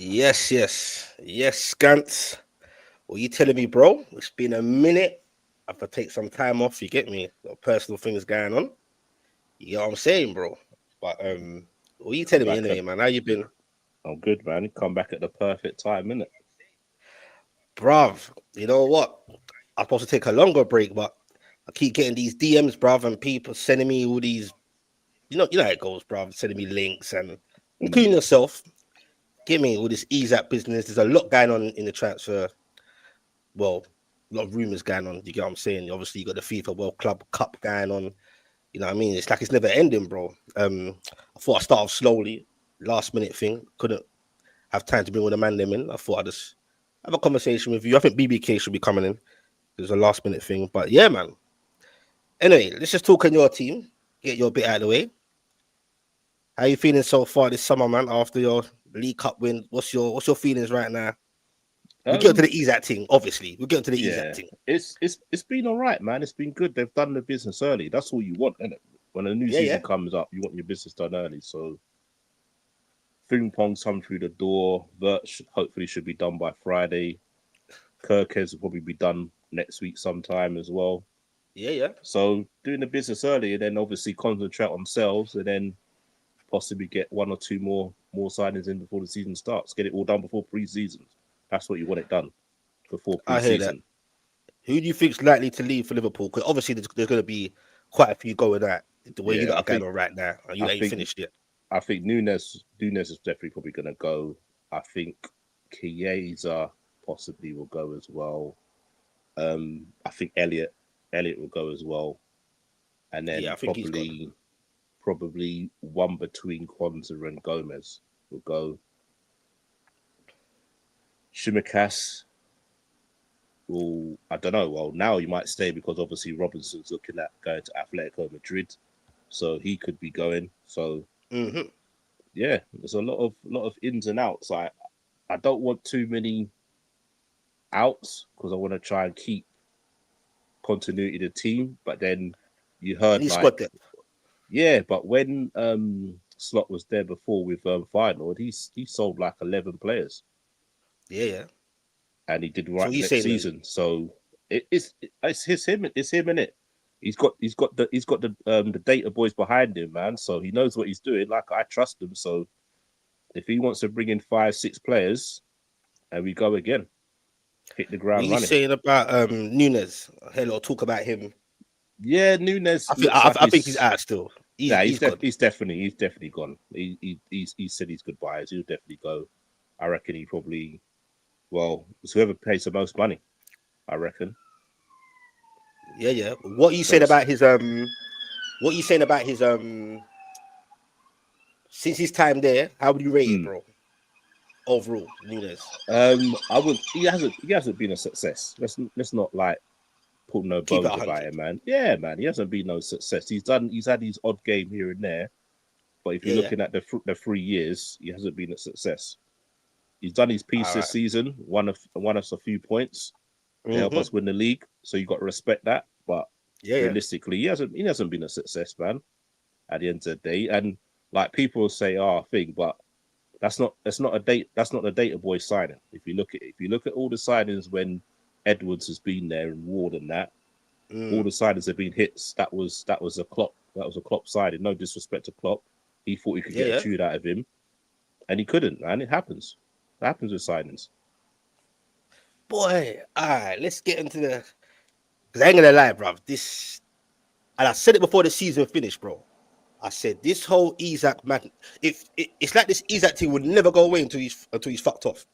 Yes, Scants. What you telling me, bro? It's been a minute. I have to take some time off. You get me? Got personal things going on. You know what I'm saying, bro? But what you Come telling me back anyway, at man? How you been, I'm good, man. You come back at the perfect time, innit? bruv? You know what? I'm supposed to take a longer break, but I keep getting these DMs, bruv, and people sending me all these. You know how it goes, bruv. Sending me links and Mm. including yourself. Get me all this Isak business. There's a lot going on in the transfer. Well, a lot of rumors going on. You get what I'm saying? Obviously, you got the FIFA World Club Cup going on. You know what I mean? It's like it's never ending, bro. I thought I'd start off slowly, last minute thing. Couldn't have time to bring all the man them in. I thought I'd just have a conversation with you. I think BBK should be coming in. It was a last minute thing. But yeah, man. Anyway, let's just talk on your team. Get your bit out of the way. How you feeling so far this summer, man? After your League Cup win, what's your feelings right now? We get to Um, the Isak thing, obviously. We get to the Isak yeah, thing. it's been all right, man. It's been good. They've done the business early. That's all you want, innit? When a new Yeah, season yeah. comes up, you want your business done early. So Pong's come through the door. Hopefully should be done by Friday. Gyokeres will probably be done next week sometime as well. Yeah, yeah. So doing the business early and then obviously concentrate on sales and then possibly get one or two more signings in before the season starts. Get it all done before pre-season. That's what you want it done before I hear that. pre-season. Who do you think's likely to leave for Liverpool? Because obviously there's going to be quite a few going out the way you Yeah, got it going on right now, and you I ain't think finished yet. I think Nunez is definitely probably going to go. I think Chiesa possibly will go as well. I think Elliot will go as well, and Yeah, then I think he's gone. probably one between Kwanzaa and Gomez will go. Shimikas will, I don't know. Well, now he might stay because obviously Robinson's looking at going to Atletico Madrid, so he could be going. So Hmm. yeah, there's a lot of ins and outs. I don't want too many outs because I want to try and keep continuity of the team. But then you You heard need squad like, depth. yeah, but when Slot was there before with Feyenoord, he sold like 11 players, Yeah, yeah. and he did So right what the you next saying then? season. So it's him in it. He's got the data boys behind him, man. So he knows what he's doing. Like I trust him. So if he wants to bring in 5 6 players, and we go again, hit the What ground you running. saying about Nunez? Hello, talk about him. Yeah, Nunez I think looks like I think he's he's out still. He's yeah, he's gone. he's definitely gone. He said he's goodbyes. He'll definitely go. I reckon he probably well, it's whoever pays the most money. I reckon. Yeah, yeah. What you So saying it's about his What you saying about his since his time there? How would you rate it, mm, bro? Overall, Nunez. I would. He hasn't been a success. Let's not like put no Keep it bones about 100. it, man. Yeah, man. He hasn't been no success. He's had his odd game here and there, but if you're Yeah, yeah. looking at the 3 years, he hasn't been a success. He's done his piece All this right. season, won us a few points to help Mm-hmm. us win the league. So you got to respect that. But Yeah, yeah. realistically, he hasn't been a success, man. At the end of the day, and like people will say, "Oh, thing," but that's not a data boy signing. If you look at all the signings when Edwards has been there and Ward and that, all Mm. the signings have been hits. That was a Klopp signing. No disrespect to Klopp, he thought he could Yeah, get a yeah. tune out of him, and he couldn't. Man, it happens. It happens with signings. Boy, all right. Let's get into the. Because I ain't gonna lie, bro. This, and I said it before the season finished, bro. I said this whole Isak man, if it's like this Isak thing would never go away until he's fucked off,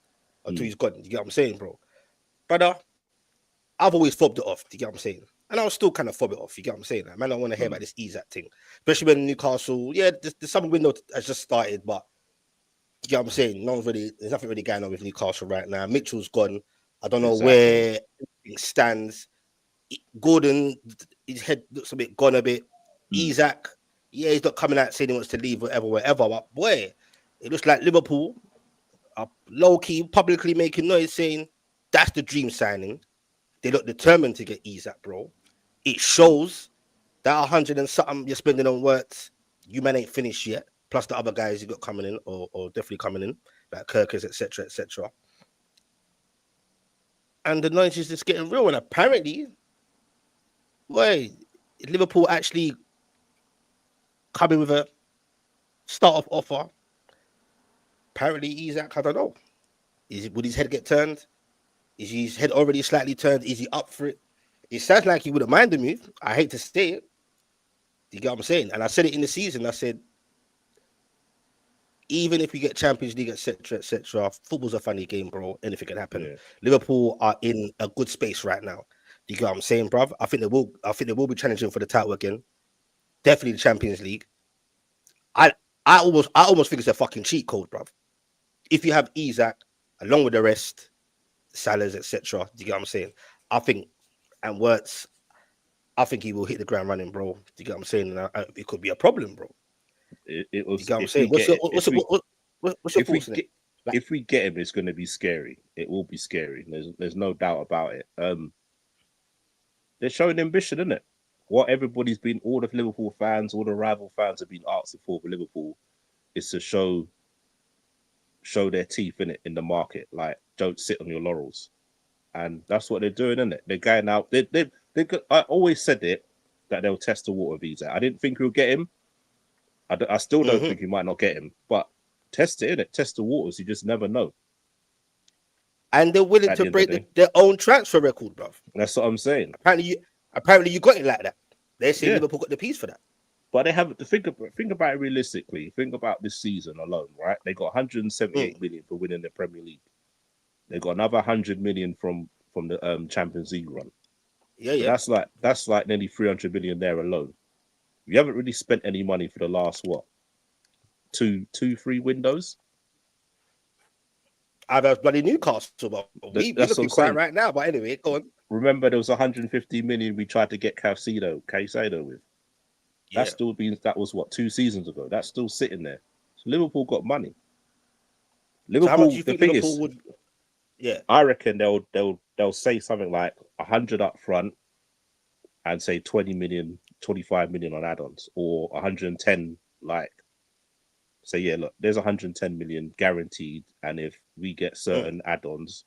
until Mm, he's gone. You get what I'm saying, bro? Brother, I've always fobbed it off. You get what I'm saying? And I'll still kind of fob it off. You get what I'm saying? Like, man, I want to hear mm, about this Isak thing, especially when Newcastle. Yeah, the summer window has just started, but you get what I'm saying? There's nothing really going on with Newcastle right now. Mitchell's gone. I don't know exactly. where it stands. Gordon, his head looks a bit gone a bit. Mm, Isak, yeah, he's not coming out saying he wants to leave, whatever. But boy, it looks like Liverpool are low key publicly making noise saying that's the dream signing. They look determined to get Isak, bro. It mm, shows that 100 and something you're spending on words, you man ain't finished yet. plus the other guys you got coming in or definitely coming in, like Gyokeres, etc., etc. And the noise is just getting real. And apparently, boy, Liverpool actually coming with a start-off offer. Apparently, Isak, I don't know. Would his head get turned? Is his head already slightly turned? Is he up for it? It sounds like he wouldn't mind the move. I hate to say it. Do you get what I'm saying? And I said it in the season. I said, even if we get Champions League, etc., football's a funny game, bro. Anything can happen. Yeah. Liverpool are in a good space right now. Do you get what I'm saying, bruv? I think they will. I think they will be challenging for the title again. Definitely the Champions League. I almost think it's a fucking cheat code, bruv. If you have Isak along with the rest, Salahs, etc., do you get what I'm saying? I think, and Wirtz, I think he will hit the ground running, bro. Do you get what I'm saying? And it could be a problem, bro. It You was. get what I'm If saying? we get it, What's your if we thoughts on it? get if we get him, it's going to be scary. It will be scary. There's no doubt about it. They're showing ambition, isn't it? What everybody's been, all the Liverpool fans, all the rival fans have been asking for Liverpool is to show their teeth in it in the market. Like, don't sit on your laurels, and that's what they're doing, isn't it? They're going out. I always said it that they'll test the water visa. I didn't think we'll get him. I still don't think we might not get him, but test it, innit? Test the waters. You just never know. And they're willing At to the end of the break day. their own transfer record, bruv. That's what I'm saying. Apparently you got it like that. They say Yeah. Liverpool got the piece for that. But they have to think about it realistically. Think about this season alone, right? They got 178 million for winning the Premier League. They got another 100 million from the Champions League run. Yeah, So yeah. that's like nearly 300 million there alone. You haven't really spent any money for the last two, 3 windows. I've had bloody Newcastle, but we That's what looking I'm quiet saying. right now. But anyway, go on. Remember, there was 150 million we tried to get Caicedo with. Yeah. That was what, 2 seasons ago. That's still sitting there. So Liverpool got money. So how much do Liverpool. you The think thing Liverpool is, would? Yeah. I reckon they'll say something like 100 up front and say 20 million, 25 million on add-ons, or 110. Like, say, yeah, look, there's 110 million guaranteed, and if we get certain add-ons,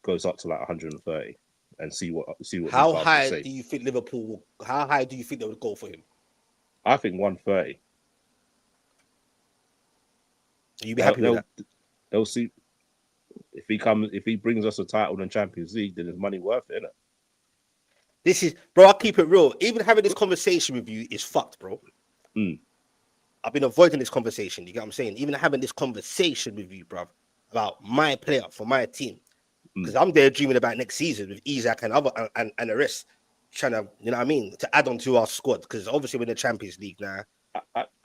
goes up to like 130, and see what How Newcastle high say. do you think Liverpool? How high do you think they would go for him? I think 130. You'd be happy with that? They'll see if he brings us a title in Champions League, then there's money worth it, isn't it? This is, bro. I'll keep it real. Even having this conversation with you is fucked, bro. I've been avoiding this conversation. You get what I'm saying? Even having this conversation with you, bro, about my player for my team, because I'm there dreaming about next season with Isak and other and the rest, trying to, you know what I mean, to add on to our squad. Because obviously we're in the Champions League now.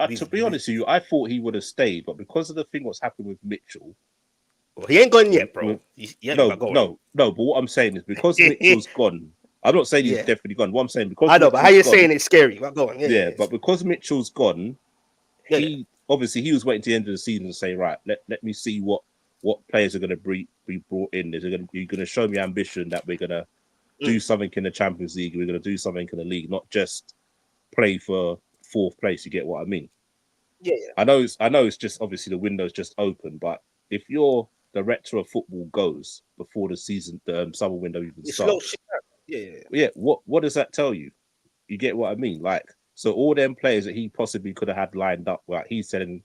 To be honest with you, I thought he would have stayed, but because of the thing what's happened with Mitchell, well, he ain't gone yet, bro. No. But what I'm saying is because Mitchell's gone. I'm not saying he's definitely gone. What I'm saying, because I know, Mitchell's but how you gone, saying it's scary? Well, go on. But because Mitchell's gone, he obviously he was waiting to the end of the season to say, right, let me see what players are going to be brought in. You're going to show me ambition that we're going to do something in the Champions League. We're going to do something in the league, not just play for 4th place. You get what I mean? Yeah. I know it's just obviously the window's just open, but if your director of football goes before the season, the summer window even starts, what does that tell you? You get what I mean? Like, so all them players that he possibly could have had lined up, like he's telling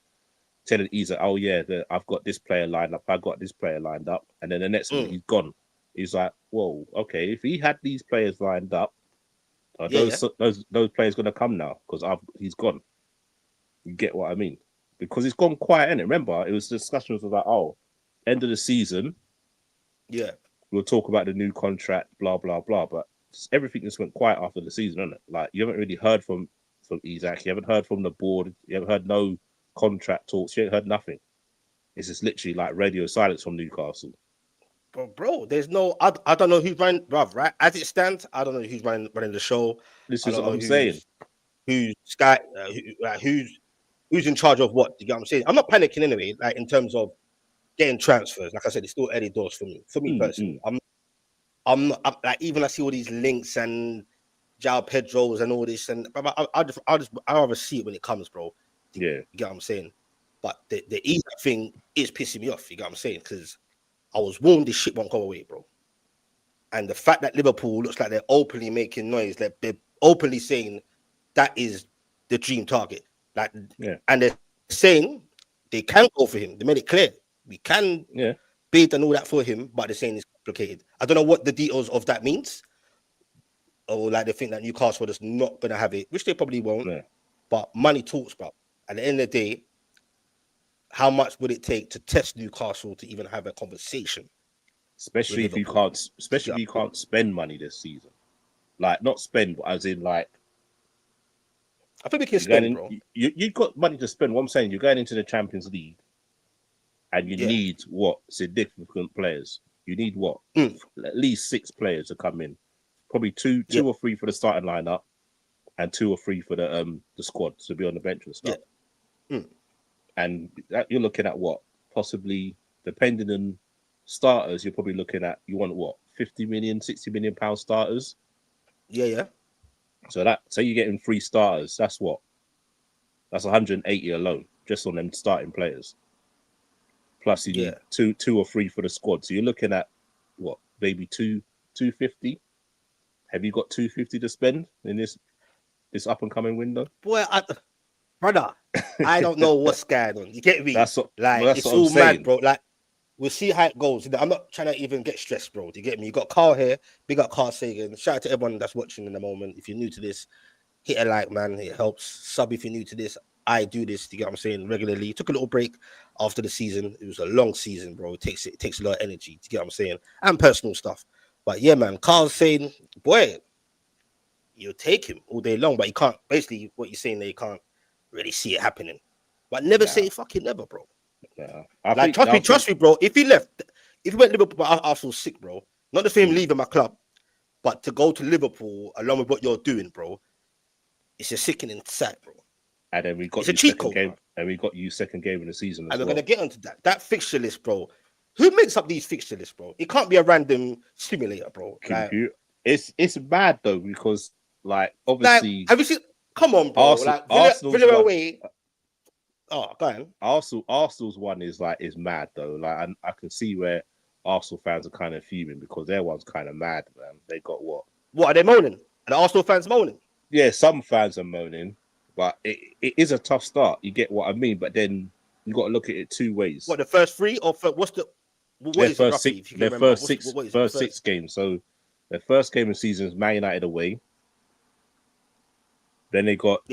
Isak, oh yeah, I've got this player lined up, I got this player lined up, and then the next minute he's gone. He's like, whoa, okay, if he had these players lined up, are those players going to come now? Because he's gone. You get what I mean? Because it's gone quiet, innit? Remember, it was discussions about, end of the season. Yeah. We'll talk about the new contract, blah, blah, blah. But everything just went quiet after the season, isn't it? Like, you haven't really heard from Isak. You haven't heard from the board. You haven't heard no contract talks. You haven't heard nothing. It's just literally like radio silence from Newcastle. Bro, there's no, I don't know who's running, bruv, right? As it stands, I don't know who's running the show. This I is don't what know I'm saying. who's Sky, who's in charge of what. You get what I'm saying? I'm not panicking anyway, like in terms of getting transfers. Like I said, it's still early doors for me. For me personally, I'm not like, even I see all these links and João Pedro's and all this, and I'll rather see it when it comes, bro. You get what I'm saying? But the Isak thing is pissing me off. You get what I'm saying? Because I was warned this shit won't go away, bro. And the fact that Liverpool looks like they're openly making noise, they're openly saying that is the dream target. Like, and they're saying they can go for him. They made it clear we can bid and all that for him, but they're saying it's complicated. I don't know what the details of that means, or like they think that Newcastle is not going to have it, which they probably won't. Yeah. But money talks, bro. At the end of the day, how much would it take to test Newcastle to even have a conversation? Especially if you can't spend money this season. Like, not spend, but as in, like, I think we can spend, bro. You've got money to spend. What I'm saying, you're going into the Champions League, and you need what? Significant players. You need what? At least 6 players to come in. Probably two or three for the starting lineup, and 2 or 3 for the squad to be on the bench and stuff. And you're looking at what? Possibly, depending on starters, you're probably looking at, you want what? 50 million, 60 million pound starters. Yeah. So you're getting 3 starters. That's what? That's 180 alone, just on them starting players. Plus you need 2 or 3 for the squad. So you're looking at what? Maybe 250. Have you got 250 to spend in this up and coming window? Boy, brother, I don't know what's going on. You get me? That's it's all mad, bro. Like, we'll see how it goes. I'm not trying to even get stressed, bro. Do you get me? You got Carl here. Big up Carl Sagan. Shout out to everyone that's watching in the moment. If you're new to this, hit a like, man. It helps. Sub if you're new to this. I do this, do you get what I'm saying, regularly. Took a little break after the season. It was a long season, bro. It takes a lot of energy, do you get what I'm saying? And personal stuff. But yeah, man, Carl's saying, boy, you'll take him all day long, but you can't, basically what you're saying there, you can't really see it happening. But never say fucking never, bro. Yeah. Trust me, bro. If he went Liverpool, Arsenal's sick, bro. Not the same leaving my club, but to go to Liverpool along with what you're doing, bro, it's a sickening sight, bro. And then we got it's a cheat code, game, and we got you second game in the season. And we're gonna get onto that. That fixture list, bro. Who makes up these fixture lists, bro? It can't be a random simulator, bro. Like, it's bad though, because like obviously, have you seen? Come on, bro. Arsenal's Villa away. Oh, go on. Arsenal's one is mad though. Like I can see where Arsenal fans are kind of fuming because their one's kind of mad, man. They got what? What are they moaning? Are the Arsenal fans moaning? Yeah, some fans are moaning. But it is a tough start. You get what I mean? But then you got to look at it 2 ways. What, the first 3 or what's the? Their first 6 games. So their first game of the season is Man United away. Then they got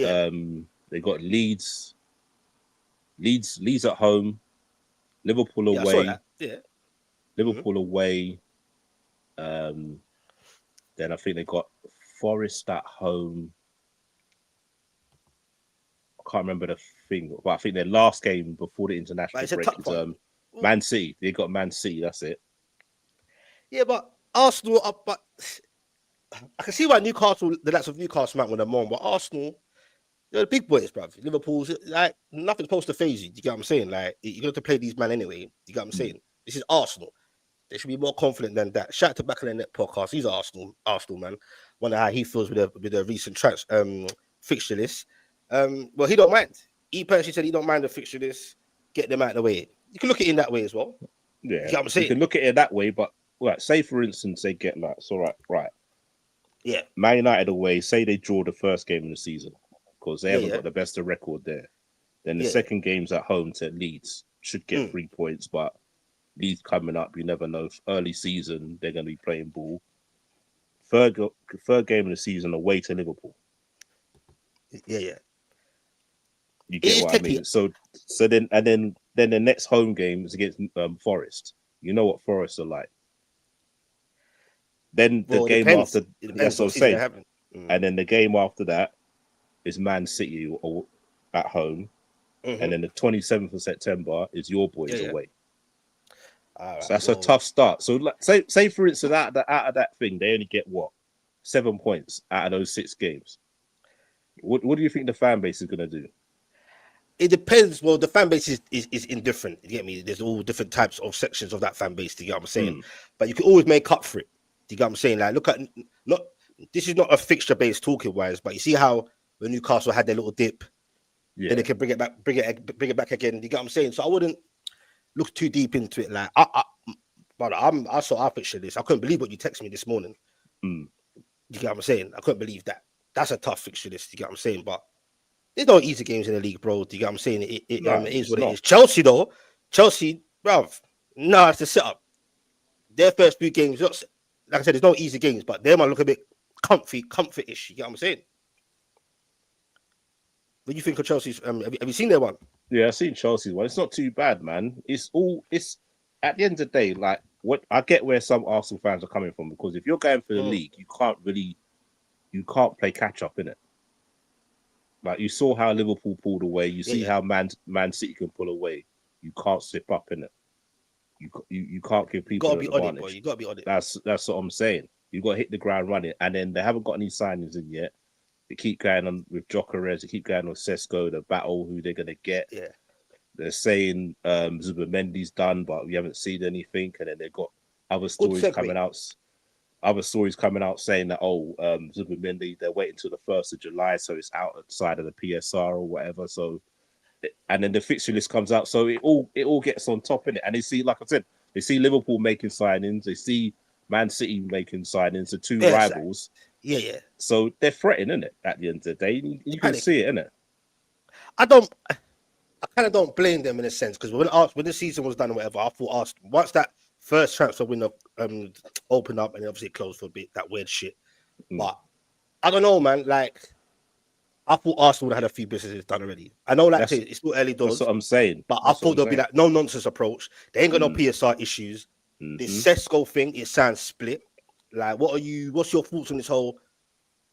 Leeds at home, Liverpool away. Liverpool away. Then I think they got Forest at home. Can't remember the thing, but I think their last game before the international break was Man City. They got Man City. That's it. Yeah, but Arsenal. But I can see why Newcastle, the likes of Newcastle, might want to moan. But Arsenal, they're the big boys, bruv. Liverpool's like nothing's supposed to phase you. Do you get what I'm saying? Like, you're going to play these men anyway. You get what I'm saying? This is Arsenal. They should be more confident than that. Shout out to Back of the Net podcast. He's Arsenal man. Wonder how he feels with the recent fixture list. Well, he don't mind. He personally said he don't mind the fixture list. Get them out of the way. You can look at it in that way as well. Yeah, you know what I'm saying? You can look at it that way, but say for instance they get it's all right. Yeah. Man United away. Say they draw the first game of the season because they haven't got the best of record there. Then the second game's at home to Leeds. Should get 3 points, but Leeds coming up, you never know. Early season, they're going to be playing ball. Third game of the season away to Liverpool. Yeah. You get what I mean? So then the next home game is against Forest. You know what Forest are like. Then the game after, that's what I'm saying. And then the game after that is Man City at home. And then the 27th of September is your boys away. Right, so that's a tough start. So say for instance, out of that thing, they only get 7 points out of those 6 games. What do you think the fan base is going to do? It depends. Well, the fan base is indifferent. You get me? There's all different types of sections of that fan base. Do you get what I'm saying? But you can always make up for it. Do you get what I'm saying? Like, look at this is not a fixture based talking wise, but you see how when Newcastle had their little dip, then they can bring it back again. You get what I'm saying? So I wouldn't look too deep into it. Like I saw our picture this. I couldn't believe what you texted me this morning. Mm. You get what I'm saying? I couldn't believe that. That's a tough fixture list. You get what I'm saying? But there's no easy games in the league, bro. Do you get what I'm saying? It is what it is. Chelsea, though, bruv, no, it's the setup. Their first few games, like I said, there's no easy games, but they might look a bit comfort-ish. You get what I'm saying? What do you think of Chelsea's? Have you seen their one? Yeah, I've seen Chelsea's one. It's not too bad, man. It's at the end of the day, like what I get where some Arsenal fans are coming from, because if you're going for the league, you can't play catch up in it. Like you saw how Liverpool pulled away, you see how Man City can pull away. You can't slip up in it. You can't give people an advantage. Boy. You gotta be on it. That's what I'm saying. You got to hit the ground running, and then they haven't got any signings in yet. They keep going on with Gyokeres. They keep going on Sesko. The battle who they're gonna get. Yeah. They're saying Zubimendi's done, but we haven't seen anything. And then they've got other stories coming out. Other stories coming out saying that Zubimendi, they're waiting till the 1st of July, so it's outside of the PSR or whatever. So, and then the fixture list comes out, so it all gets on top in it. And they see, like I said, they see Liverpool making signings. They see Man City making signings. The two rivals. Yeah. So they're threatening it at the end of the day. You can see it, innit? I kind of don't blame them in a sense, because when the season was done or whatever, I thought once that first transfer window opened up and obviously it closed for a bit, that weird shit. But I don't know, man. Like I thought Arsenal would have had a few businesses done already. I know, like it's still early doors. That's what I'm saying. But I thought there'll be that no nonsense approach. They ain't got no PSR issues. This Sesko thing, it sounds split. Like, what's your thoughts on this whole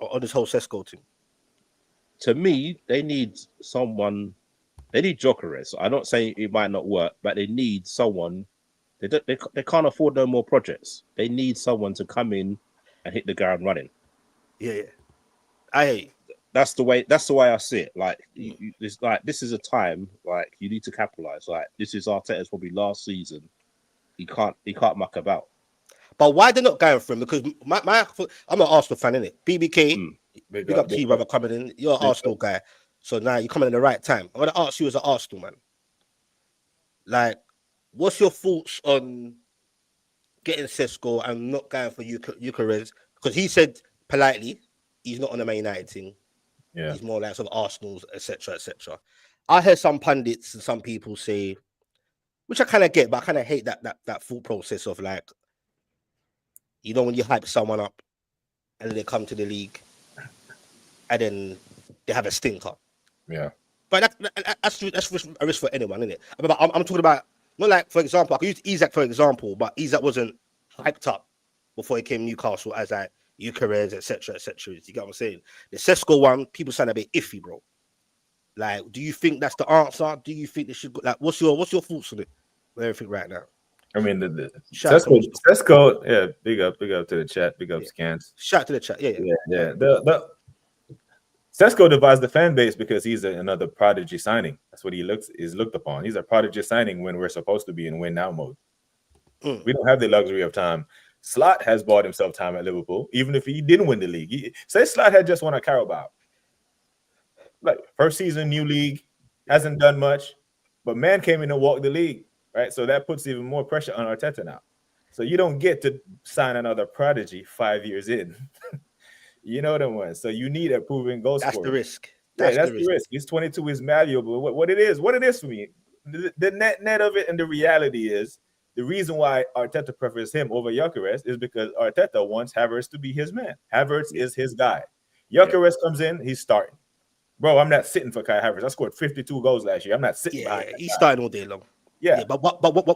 Sesko thing? To me, they need someone. They need Gyokeres. I'm not saying it might not work, but they need someone. They can't afford no more projects. They need someone to come in and hit the ground running. Yeah. I hate. That's the way I see it. Like, this is a time like you need to capitalize. Like, this is Arteta's probably last season. He can't muck about. But why they're not going for him? Because I'm an Arsenal fan, innit? BBK, big up to you, brother, coming in. You're an Arsenal guy. So now you're coming in the right time. I'm going to ask you as an Arsenal man. Like, what's your thoughts on getting Sesko and not going for Gyokeres? Because he said politely, he's not on the Man United thing. Yeah. He's more like sort of Arsenal's, etc., etc. I heard some pundits and some people say, which I kind of get, but I kind of hate that thought process of like, you know, when you hype someone up and then they come to the league and then they have a stinker. Yeah. But that's a risk for anyone, isn't it? But I'm talking about, not like, for example, I could use Isak for example, but Isak wasn't hyped up before he came to Newcastle as like Gyokeres, etc., etc. You get what I'm saying? The Sesko one, people sound a bit iffy, bro. Like, do you think that's the answer? Do you think they should go, like, what's your thoughts on it? On everything right now? I mean, the Sesko, yeah, big up to the chat, big up Scans. Shout out to the chat, yeah. The Sesko divides the fan base because he's another prodigy signing. That's what is looked upon. He's a prodigy signing when we're supposed to be in win now mode. We don't have the luxury of time. Slot has bought himself time at Liverpool, even if he didn't win the league. Say Slot had just won a Carabao. Like, first season, new league, hasn't done much, but man came in and walked the league, right? So that puts even more pressure on Arteta now. So you don't get to sign another prodigy 5 years in. You know what I mean? So you need a proven goal scorer. That's the risk. That's the risk. He's 22 is malleable. What it is for me, the net of it and the reality is, the reason why Arteta prefers him over Gyokeres is because Arteta wants Havertz to be his man. Havertz is his guy. Gyokeres comes in, he's starting. Bro, I'm not sitting for Kai Havertz. I scored 52 goals last year. I'm not sitting behind him. He's starting all day long. Yeah. But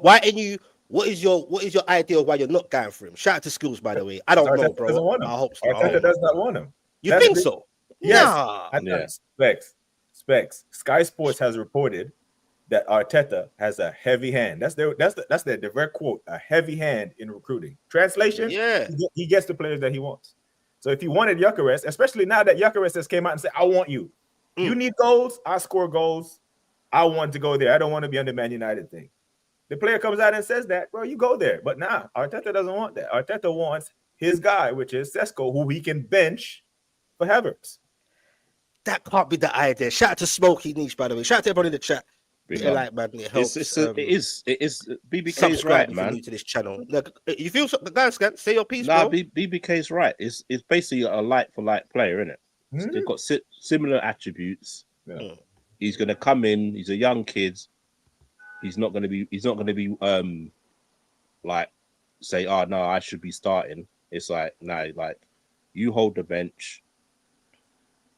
why ain't you? What is your idea of why you're not going for him? Shout out to Skills, by the way. I don't know, bro. Doesn't want him. I hope so. Arteta does not want him. You think so? Yes. Nah. Specs. Sky Sports has reported that Arteta has a heavy hand. That's their direct quote. A heavy hand in recruiting. Translation. Yeah. He gets the players that he wants. So if he wanted Gyokeres, especially now that Gyokeres has came out and said, "I want you. You need goals. I score goals. I want to go there. I don't want to be on the Man United thing." The player comes out and says that, bro, you go there. But nah, Arteta doesn't want that. Arteta wants his guy, which is Sesko, who he can bench for Havertz. That can't be the idea. Shout out to Smokey Niche, by the way. Shout out to everyone in the chat. Big Hit a up. like, man. It helps. It is. BBK is Subscribe right, if you're man. new to this channel. Look, you feel something, guys? Say your piece, Nah, bro. BBK is right. It's basically a like for like player, isn't it? Mhm. They've got similar attributes. Yeah. He's gonna come in. He's a young kid. He's not gonna be like say, oh no, I should be starting. It's like no, like you hold the bench.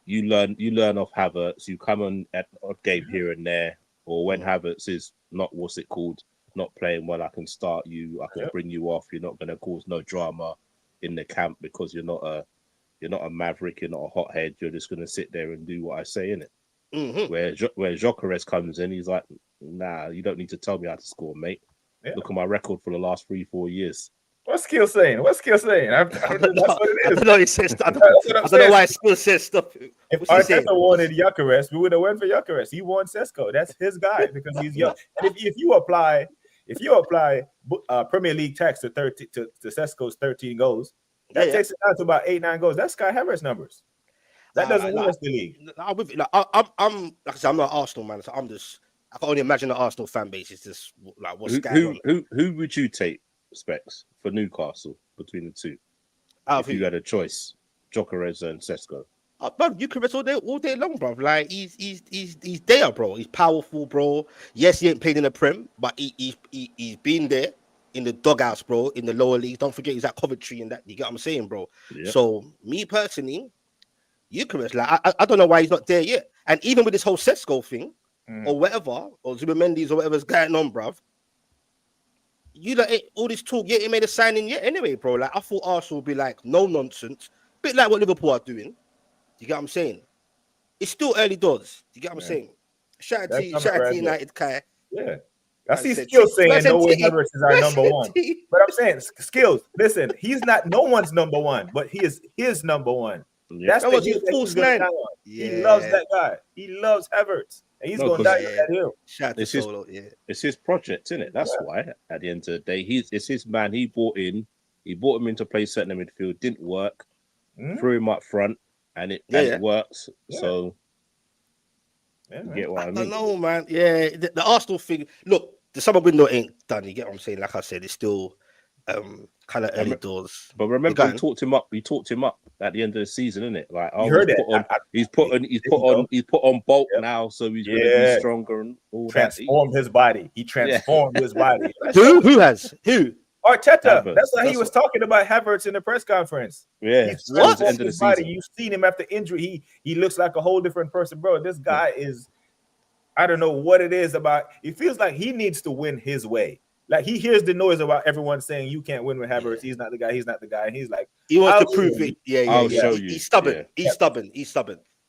You learn off Havertz. You come on at odd game here and there, or when Havertz is not not playing well, I can start you. I can bring you off. You're not gonna cause no drama in the camp because you're not a maverick. You're not a hothead. You're just gonna sit there and do what I say in it. Mm-hmm. Where Gyokeres comes in, he's like, nah, you don't need to tell me how to score, mate. Yeah. Look at my record for the last 3-4 years. What's Skill saying? That's what it is. I don't know. He says. I don't know saying. why Skill says stuff. If What's he saying? Arteta wanted Gyokeres, we would have went for Gyokeres. He won Sesko. That's his guy because he's young. And if you apply Premier League tax to Sesko's 13 goals, that takes it down to about 8-9 goals. That's Kai Havertz numbers. That doesn't win us the league. I'm like I said, I'm not Arsenal man, so I can only imagine the Arsenal fan base is just like what's going on. Who would you take, Specs, for Newcastle between the two? If you had a choice, Gyokeres and Sesko. Bro, Gyokeres all day long, bro. Like he's there, bro. He's powerful, bro. Yes, he ain't played in the Prem, but he's been there in the dugouts, bro, in the lower leagues. Don't forget he's at Coventry and that. You get what I'm saying, bro? Yep. So me personally, Gyokeres, like I don't know why he's not there yet. And even with this whole Sesko thing, or whatever, or Zubimendi's or whatever's going on, bruv. You like all this talk, he made a signing yet anyway, bro. Like I thought Arsenal would be like no nonsense, bit like what Liverpool are doing. You get what I'm saying? It's still early doors. You get what I'm saying? Shout out to United, Kai. Yeah. I see Skills saying no way Havertz is our number one. But I'm saying Skills, listen, he's not no one's number one, but he is his number one. Yeah. That's the false nine. He loves that guy. He loves Havertz. And he's going to die on that hill. It's his project, isn't it? That's why at the end of the day, it's his man. He brought him into play centre midfield, didn't work, threw him up front, and it works. Yeah. So you get what I mean? I don't know, man. Yeah, the Arsenal thing. Look, the summer window ain't done. You get what I'm saying? Like I said, it's still kind of early doors. But remember, he talked him up. He talked him up at the end of the season, isn't it? Like, you heard it. He's put on bulk now, so he's going to be stronger and all transformed his body. He transformed his body. Who has? Arteta. That's why he was talking about Havertz in the press conference. Yeah, he's transformed his body. You've seen him after injury. He looks like a whole different person, bro. This guy is. I don't know what it is about. It feels like he needs to win his way. Like he hears the noise about everyone saying you can't win with Havertz. He's not the guy. He's not the guy. And he's like, he wants to prove it. I'll show you. He's stubborn. He's stubborn.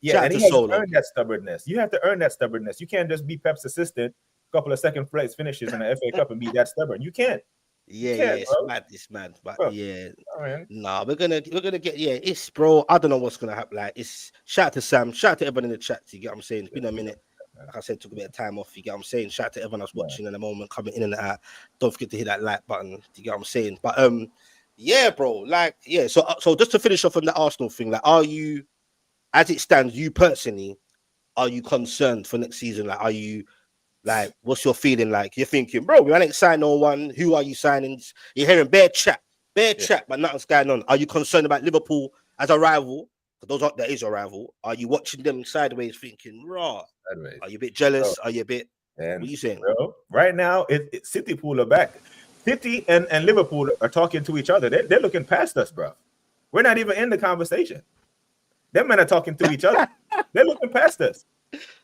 Yeah, and he has to earn that stubbornness. You have to earn that stubbornness. You can't just be Pep's assistant, a couple of second place finishes in the FA Cup and be that stubborn. You can't. It's mad. But we're gonna get it's bro. I don't know what's gonna happen. Like it's shout out to Sam, shout out to everyone in the chat. You get what I'm saying? It's been a minute. Like I said, took a bit of time off. You get what I'm saying? Shout out to everyone that's watching in the moment, coming in and out. Don't forget to hit that like button. You get what I'm saying? But bro. Like So just to finish off on the Arsenal thing, like, are you, as it stands, you personally, are you concerned for next season? Like, are you like, what's your feeling like? You're thinking, bro, we ain't signed no one. Who are you signing? You're hearing bare chat, but nothing's going on. Are you concerned about Liverpool as a rival? Because that is a rival. Are you watching them sideways thinking, raw? Are you a bit jealous? Are you a bit? What are you saying? Bro, right now, City pool are back. City and Liverpool are talking to each other. They're looking past us, bro. We're not even in the conversation. Them men are talking to each other. They're looking past us.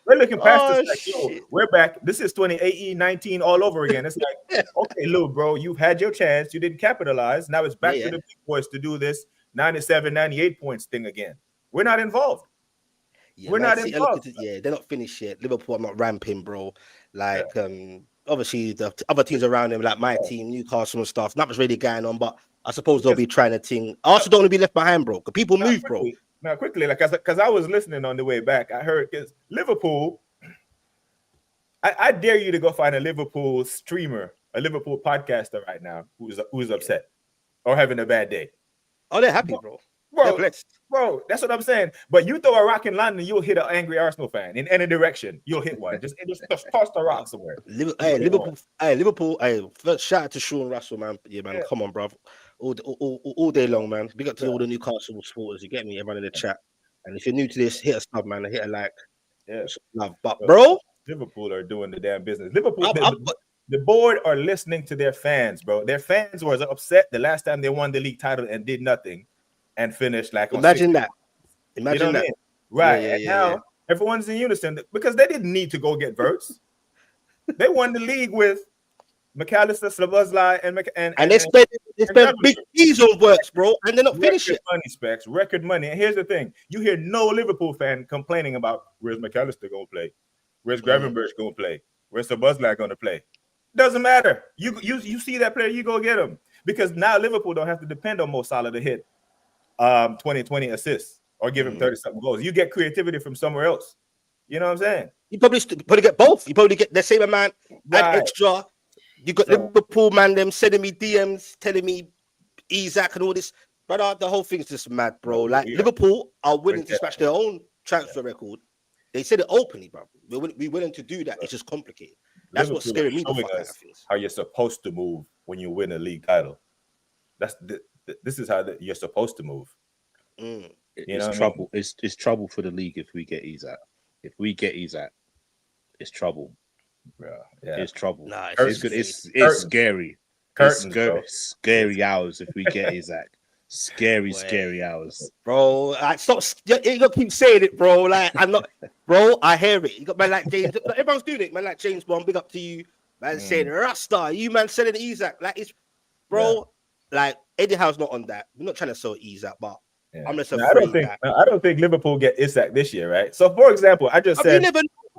They're looking past us like, yo, we're back. This is 2018-19 all over again. It's like, okay, Lou, bro, you've had your chance. You didn't capitalize. Now it's back to the big boys to do this 97, 98 points thing again. We're not involved. We're not involved. They're not finished yet. Liverpool are not ramping, bro. Like, obviously, the other teams around them, like my team, Newcastle and stuff, nothing's really going on, but I suppose they'll be trying to think. Arsenal don't want to be left behind, bro, because people move, bro. Now, quickly, like, because I was listening on the way back, I heard, because Liverpool, I dare you to go find a Liverpool streamer, a Liverpool podcaster right now who's upset or having a bad day. Oh, they're happy, bro. They're bro. blessed. Bro, that's what I'm saying. But you throw a rock in London, you'll hit an angry Arsenal fan in any direction. You'll hit one. Just toss the rock somewhere. Liverpool. Hey, first shout out to Sean Russell, man. Yeah, man. Yeah. Come on, bro. All day long, man. Big up to all the Newcastle supporters. You get me, everyone in the chat. And if you're new to this, hit a sub, man. Hit a like. Yeah. Love. But bro, Liverpool are doing the damn business. Liverpool, I'm, the board are listening to their fans, bro. Their fans was upset the last time they won the league title and did nothing and finished like on imagine 60. that. Imagine You know what that. I mean? Right. Yeah, and now everyone's in unison because they didn't need to go get Verts. They won the league with McAllister, Szoboszlai, and they spent big fees on works, bro, and they're not finished it. Money specs, record money. And here's the thing: you hear no Liverpool fan complaining about where's McAllister gonna play, where's Gravenberch gonna play, where's Szoboszlai gonna play. Doesn't matter. You see that player, you go get him because now Liverpool don't have to depend on Mo Salah to hit 20 assists or give him 30-something goals. You get creativity from somewhere else. You know what I'm saying? You probably get both. You probably get the same amount and extra. You got Liverpool man them sending me DMs telling me Isak and all this. Brother, the whole thing's just mad, bro. Like Liverpool are willing to smash their own transfer record. They said it openly, bro. We're willing to do that. It's just complicated. That's what's scaring me. How you're supposed to move when you win a league title. This is how you're supposed to move. It's trouble. It's trouble for the league if we get Isak. If we get Isak, it's trouble. Bro, yeah, it's trouble. Nah, it's scary. Scary hours if we get Isak. Scary hours, bro. Like, stop. You gotta keep saying it, bro. Like, I'm not, bro. I hear it. You got man like James. Everyone's doing it, man. Like James Bond. Big up to you, man. Saying Rasta, you man selling Isak. Like it's, bro. Like Eddie Howe's not on that. We're not trying to sell Isak, but I'm just afraid I don't think Liverpool get Isak this year, right? So, for example, I just said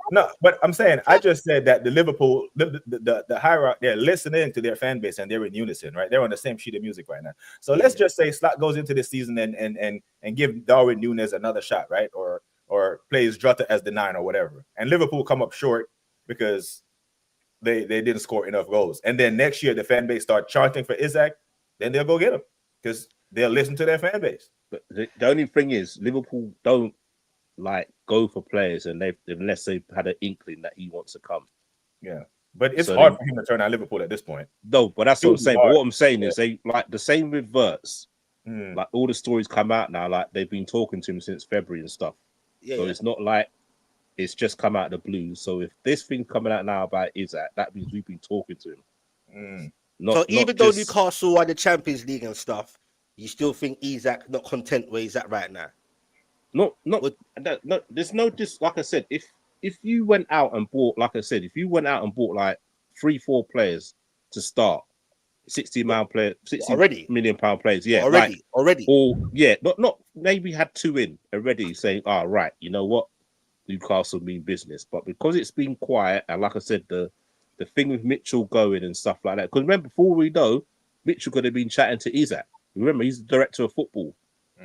no, but I'm saying I just said that the Liverpool, the hierarchy, they're listening to their fan base and they're in unison, right? They're on the same sheet of music right now. So let's just say Slot goes into this season and give Darwin Nunez another shot, right? Or plays Jota as the 9 or whatever, and Liverpool come up short because they didn't score enough goals. And then next year the fan base start chanting for Isak, then they'll go get him because they'll listen to their fan base. But the only thing is Liverpool don't like go for players unless they've had an inkling that he wants to come. Yeah, but it's hard for him to turn out Liverpool at this point. No, but that's what I'm saying. But what I'm saying is they like the same with Verts. Like all the stories come out now, like they've been talking to him since February and stuff. So it's not like it's just come out of the blue. So if this thing coming out now about Isak, that means we've been talking to him. Even though Newcastle are the Champions League and stuff, you still think Isak not content where he's at right now? No. There's no like I said, if you went out and bought, like I said, if you went out and bought like 3-4 players to start, 60 million pound players, already, or not maybe had 2 in already saying, right, you know what, Newcastle mean business, but because it's been quiet and like I said, the thing with Mitchell going and stuff like that, because remember, before we know, Mitchell could have been chatting to Isak. Remember, he's the director of football.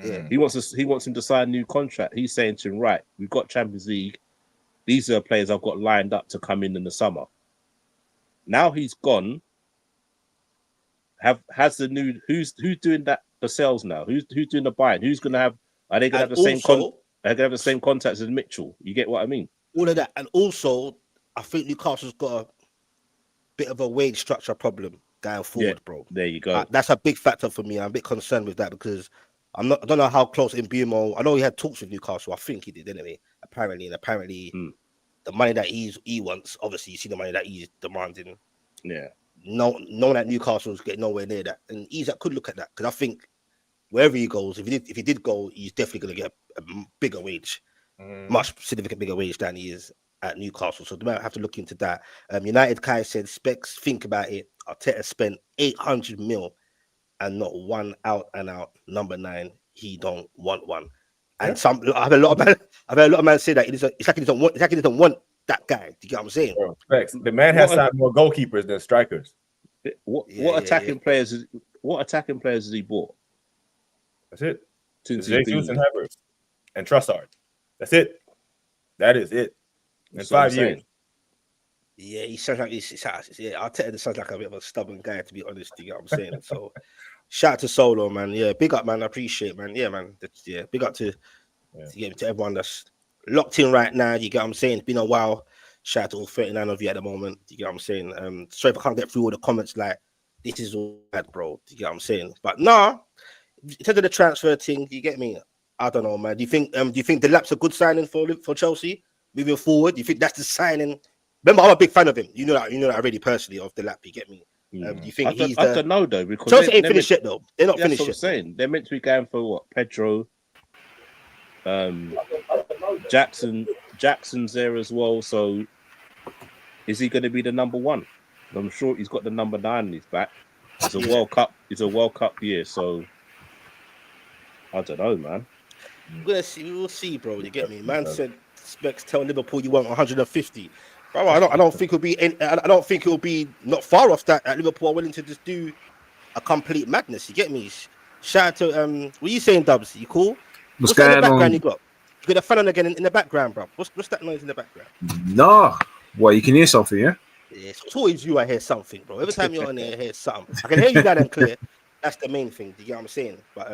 Yeah, he wants him to sign a new contract. He's saying to him, right, we've got Champions League. These are players I've got lined up to come in the summer. Now he's gone. Has the new who's doing that the sales now? Who's doing the buying? Who's gonna have? Are they gonna have the same? They're gonna have the same contacts as Mitchell. You get what I mean? All of that, and also I think Newcastle's got a bit of a wage structure problem going forward, bro. There you go. That's a big factor for me. I'm a bit concerned with that because I don't know how close Mbumo. I know he had talks with Newcastle. I think he did anyway. Apparently, the money that he wants. Obviously, you see the money that he's demanding. Yeah. No, that Newcastle's getting nowhere near that, and Isak could look at that because I think wherever he goes, if he did go, he's definitely going to get a bigger wage, much significant bigger wage than he is at Newcastle. So they might have to look into that. United Kai said, Specs, think about it. Arteta spent 800 mil and not one out and out number 9. He don't want one. And I've had a lot of men say that it's like he doesn't want that guy. Do you get what I'm saying? Specs, the man has signed more goalkeepers than strikers. What attacking players has he bought? That's it. Jesus and Havertz and Trossard. That's it. That is it. In 5 years. Yeah, he sounds like Arteta sounds like a bit of a stubborn guy, to be honest. You get what I'm saying? So Shout out to Solo, man. Yeah, big up, man. I appreciate, man. Yeah, man. Yeah, big up to everyone that's locked in right now. You get what I'm saying? It's been a while. Shout out to all 39 of you at the moment. You get what I'm saying? Sorry if I can't get through all the comments. Like, this is all bad, bro. You get what I'm saying? But nah, in terms of the transfer thing, you get me? I don't know, man. Do you think the lap's a good signing for Chelsea moving forward? Do you think that's the signing? Remember, I'm a big fan of him. You know that already personally of the lap. You get me? Do you think I don't know though, because Chelsea ain't finished yet though? They're not finished yet. That's what I'm saying. They're meant to be going for what? Pedro, Jackson's there as well. So is he going to be the number one? I'm sure he's got the number 9 in his back. It's a World Cup. It's a World Cup year, so I don't know, man. We'll see, bro. You get me? Man said Specs tell Liverpool you want 150. Bro, I don't think it'll be not far off that. At Liverpool are willing to just do a complete madness. You get me? Shout out to what are you saying, Dubs? You cool? What's that in the background you got? You got a fan again in the background, bro. What's that noise in the background? Nah. Well, you can hear something, yeah? Yeah, it's always you. I hear something, bro. Every time you're on there, I hear something. I can hear you loud and clear. That's the main thing. Do you get what I'm saying? But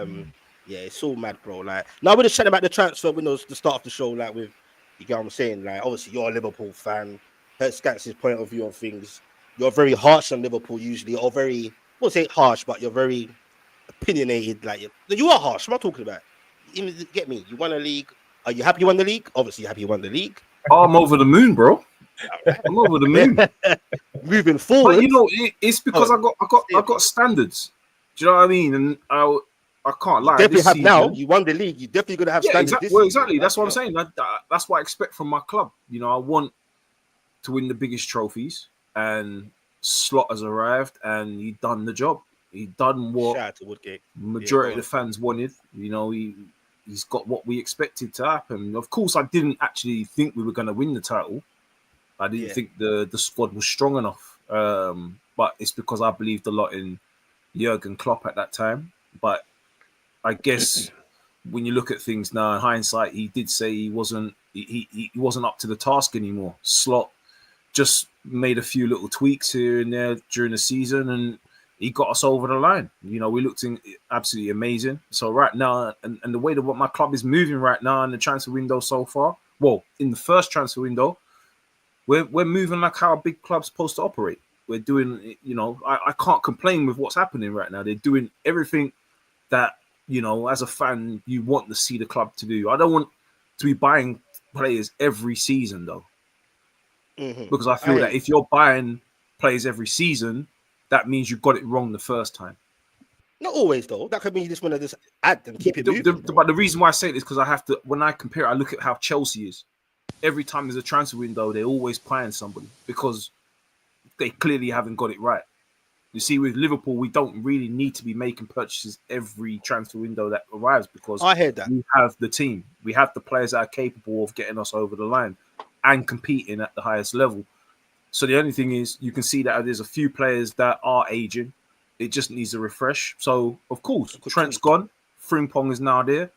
yeah, it's all mad, bro. Like now we're just chatting about the transfer windows, the start of the show, like with you get what I'm saying. Like obviously you're a Liverpool fan. Heard Scantz's point of view on things. You're very harsh on Liverpool usually, or very I won't say harsh, but you're very opinionated. Like you are harsh. What am I talking about? You get me? You won a league. Are you happy you won the league? Obviously, you're happy you won the league. Oh, I'm over the moon, bro. I'm over the moon. Moving forward, but you know, it's because I got standards. Do you know what I mean? And I can't lie. You definitely have season, now. You won the league. You're definitely gonna have standards. Exactly. Well, exactly. That's what I'm saying. That's what I expect from my club. You know, I want to win the biggest trophies, and Slot has arrived, and he done the job. He done what majority of the fans wanted. You know, he's got what we expected to happen. Of course, I didn't actually think we were going to win the title. I didn't think the squad was strong enough. But it's because I believed a lot in Jurgen Klopp at that time. But I guess when you look at things now in hindsight, he did say he wasn't up to the task anymore. Slot just made a few little tweaks here and there during the season, and he got us over the line. You know, we looked absolutely amazing. So right now, and the way that what my club is moving right now in the transfer window so far, well, in the first transfer window, we're moving like how a big club's supposed to operate. We're doing, you know, I can't complain with what's happening right now. They're doing everything that, you know, as a fan, you want to see the club to do. I don't want to be buying players every season, though. Because I feel that if you're buying players every season, that means you got it wrong the first time. Not always, though. That could mean you just want to just add and keep it moving. But the reason why I say this is because I have to, when I compare it, I look at how Chelsea is. Every time there's a transfer window, they're always buying somebody because they clearly haven't got it right. You see, with Liverpool, we don't really need to be making purchases every transfer window that arrives because I heard that. We have the team. We have the players that are capable of getting us over the line and competing at the highest level. So the only thing is you can see that there's a few players that are aging. It just needs a refresh. So, of course, Trent's gone. Frimpong is now there.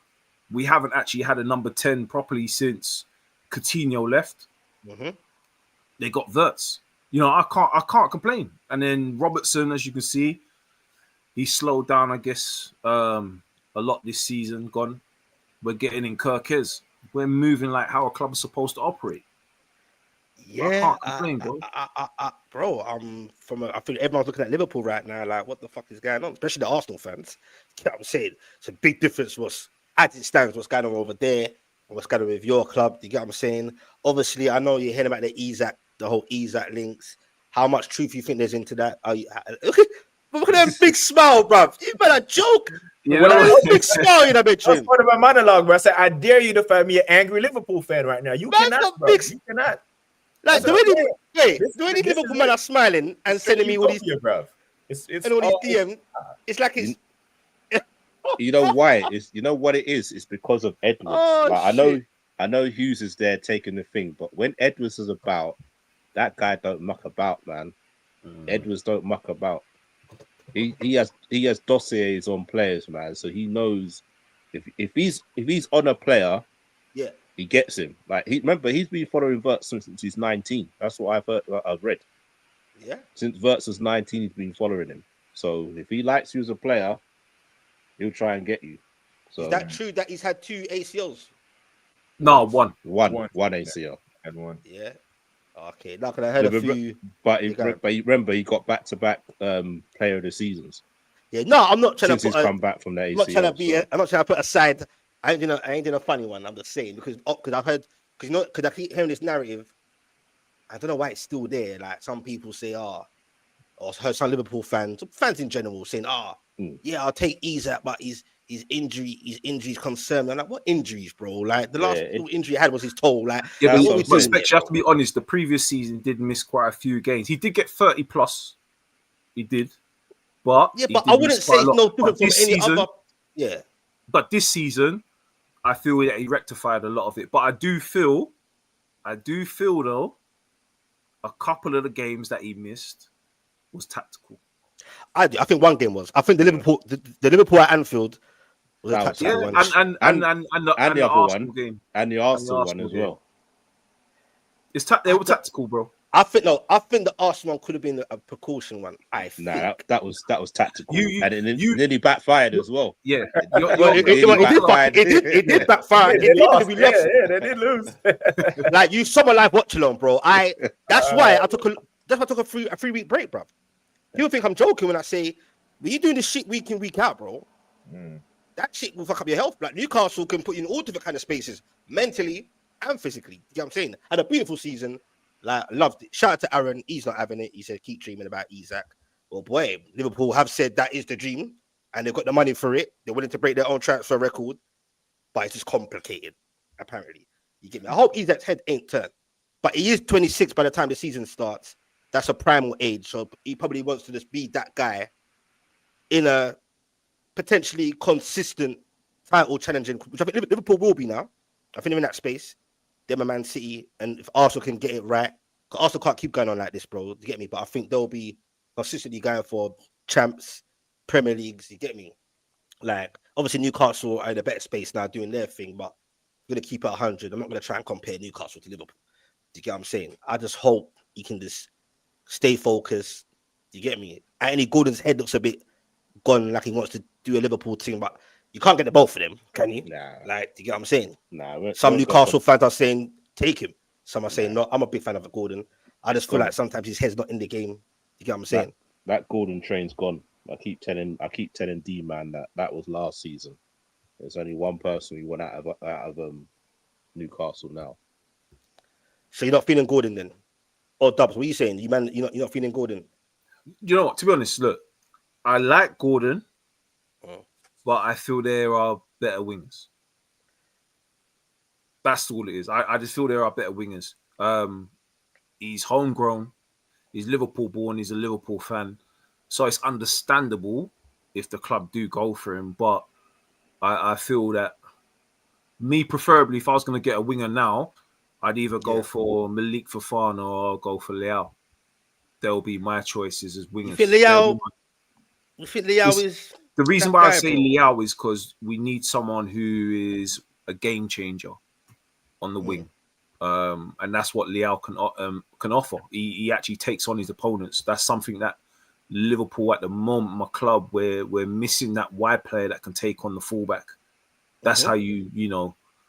We haven't actually had a number 10 properly since Coutinho left. They got Wirtz. You know, I can't complain. And then Robertson, as you can see, he slowed down, I guess, a lot this season. Gone. We're getting in Gyokeres. We're moving like how a club is supposed to operate. Yeah, I can't complain, bro. I think everyone's looking at Liverpool right now, like, what the fuck is going on? Especially the Arsenal fans. You know what I'm saying? It's a big difference as it stands, what's going on over there and what's going on with your club. You get what I'm saying? Obviously, I know you're hearing about the whole Isak links. How much truth you think there's into that? Look at that big smile, bruv. You better joke. Yeah, when I big smile in a bedroom. That's part of my monologue, bro. I said, I dare you to find me an angry Liverpool fan right now. You cannot, bro. You cannot. Like, do any Liverpool men are smiling and sending me all these, bro? It's and all these DM. It's like it's. You know why? You know what it is? It's because of Edwards. Like, I know Hughes is there taking the thing, but when Edwards is about, that guy don't muck about, man. Edwards don't muck about. He has dossiers on players, man. So he knows if he's on a player, yeah, he gets him. Like he's been following Wirtz since he's 19. That's what I've read. Yeah. Since Wirtz was 19, he's been following him. So if he likes you as a player, He'll try and get you. So is that true that he's had 2 ACLs? No, one ACL. Had one. Yeah. Okay. Now, I heard a few. But remember, he got back-to-back player of the seasons. Yeah. No, I'm not trying Since to he's come back from the ACL. I'm not trying to be. I'm not trying to put aside. I ain't doing a funny one. I'm just saying because I've heard because I keep hearing this narrative. I don't know why it's still there. Like some people say, or heard some Liverpool fans in general saying, yeah, I'll take Isak, but his injuries concern me. I'm like, what injuries, bro? Like the last injury he had was his toe. Like, yeah, what but we doing you have to be honest. The previous season did miss quite a few games. He did get 30 plus. He did, but I wouldn't say it's no different from any other. Yeah, but this season, I feel that he rectified a lot of it. But I do feel though, a couple of the games that he missed was tactical. I think one game was. I think the Liverpool at Anfield was a tactical one. And the other Arsenal one game. And the Arsenal one as well. They were tactical, bro. I think the Arsenal one could have been a precaution one. That was tactical. And it nearly backfired as well. Yeah. It did backfire. They did lose. Like you saw my live watch along, bro. That's why I took a 3-week break, bro. People think I'm joking when I say, when you doing this shit week in, week out, bro, that shit will fuck up your health. Like Newcastle can put you in all different kind of spaces, mentally and physically. You know what I'm saying? Had a beautiful season. Like, loved it. Shout out to Aaron. He's not having it. He said, keep dreaming about Isak. Well, boy, Liverpool have said that is the dream, and they've got the money for it. They're willing to break their own transfer record, but it's just complicated, apparently. You get me? I hope Isak's head ain't turned. But he is 26 by the time the season starts. That's a primal age, so he probably wants to just be that guy in a potentially consistent title challenging, which I think Liverpool will be now. I think they're in that space. They're Man City, and if Arsenal can get it right, Arsenal can't keep going on like this, bro. You get me? But I think they'll be consistently going for champs, Premier Leagues. You get me? Like obviously Newcastle are in a better space now doing their thing, but I'm gonna keep it 100. I'm not gonna try and compare Newcastle to Liverpool. Do you get what I'm saying? I just hope he can just stay focused. You get me? Anthony Gordon's head looks a bit gone, like he wants to do a Liverpool team, but you can't get the both of them, can you? Nah. Like, do you get what I'm saying? Nah. Some Newcastle fans are saying take him. Some are saying no. I'm a big fan of Gordon. I just feel like sometimes his head's not in the game. You get what I'm saying? That Gordon train's gone. I keep telling D man that was last season. There's only one person who went out of Newcastle now. So you're not feeling Gordon then? Or Dubs, what are you saying? You're not feeling Gordon? You know what? To be honest, look, I like Gordon, but I feel there are better wings. That's all it is. I just feel there are better wingers. He's homegrown. He's Liverpool born. He's a Liverpool fan. So it's understandable if the club do go for him. But I feel that me, preferably, if I was going to get a winger now, I'd either go for Malik Fofana or go for Leao. They'll be my choices as wingers. You think Leao is... The reason why I say Leao is because we need someone who is a game changer on the wing. And that's what Leao can offer. He actually takes on his opponents. That's something that Liverpool at the moment, my club, we're missing that wide player that can take on the fullback. That's how you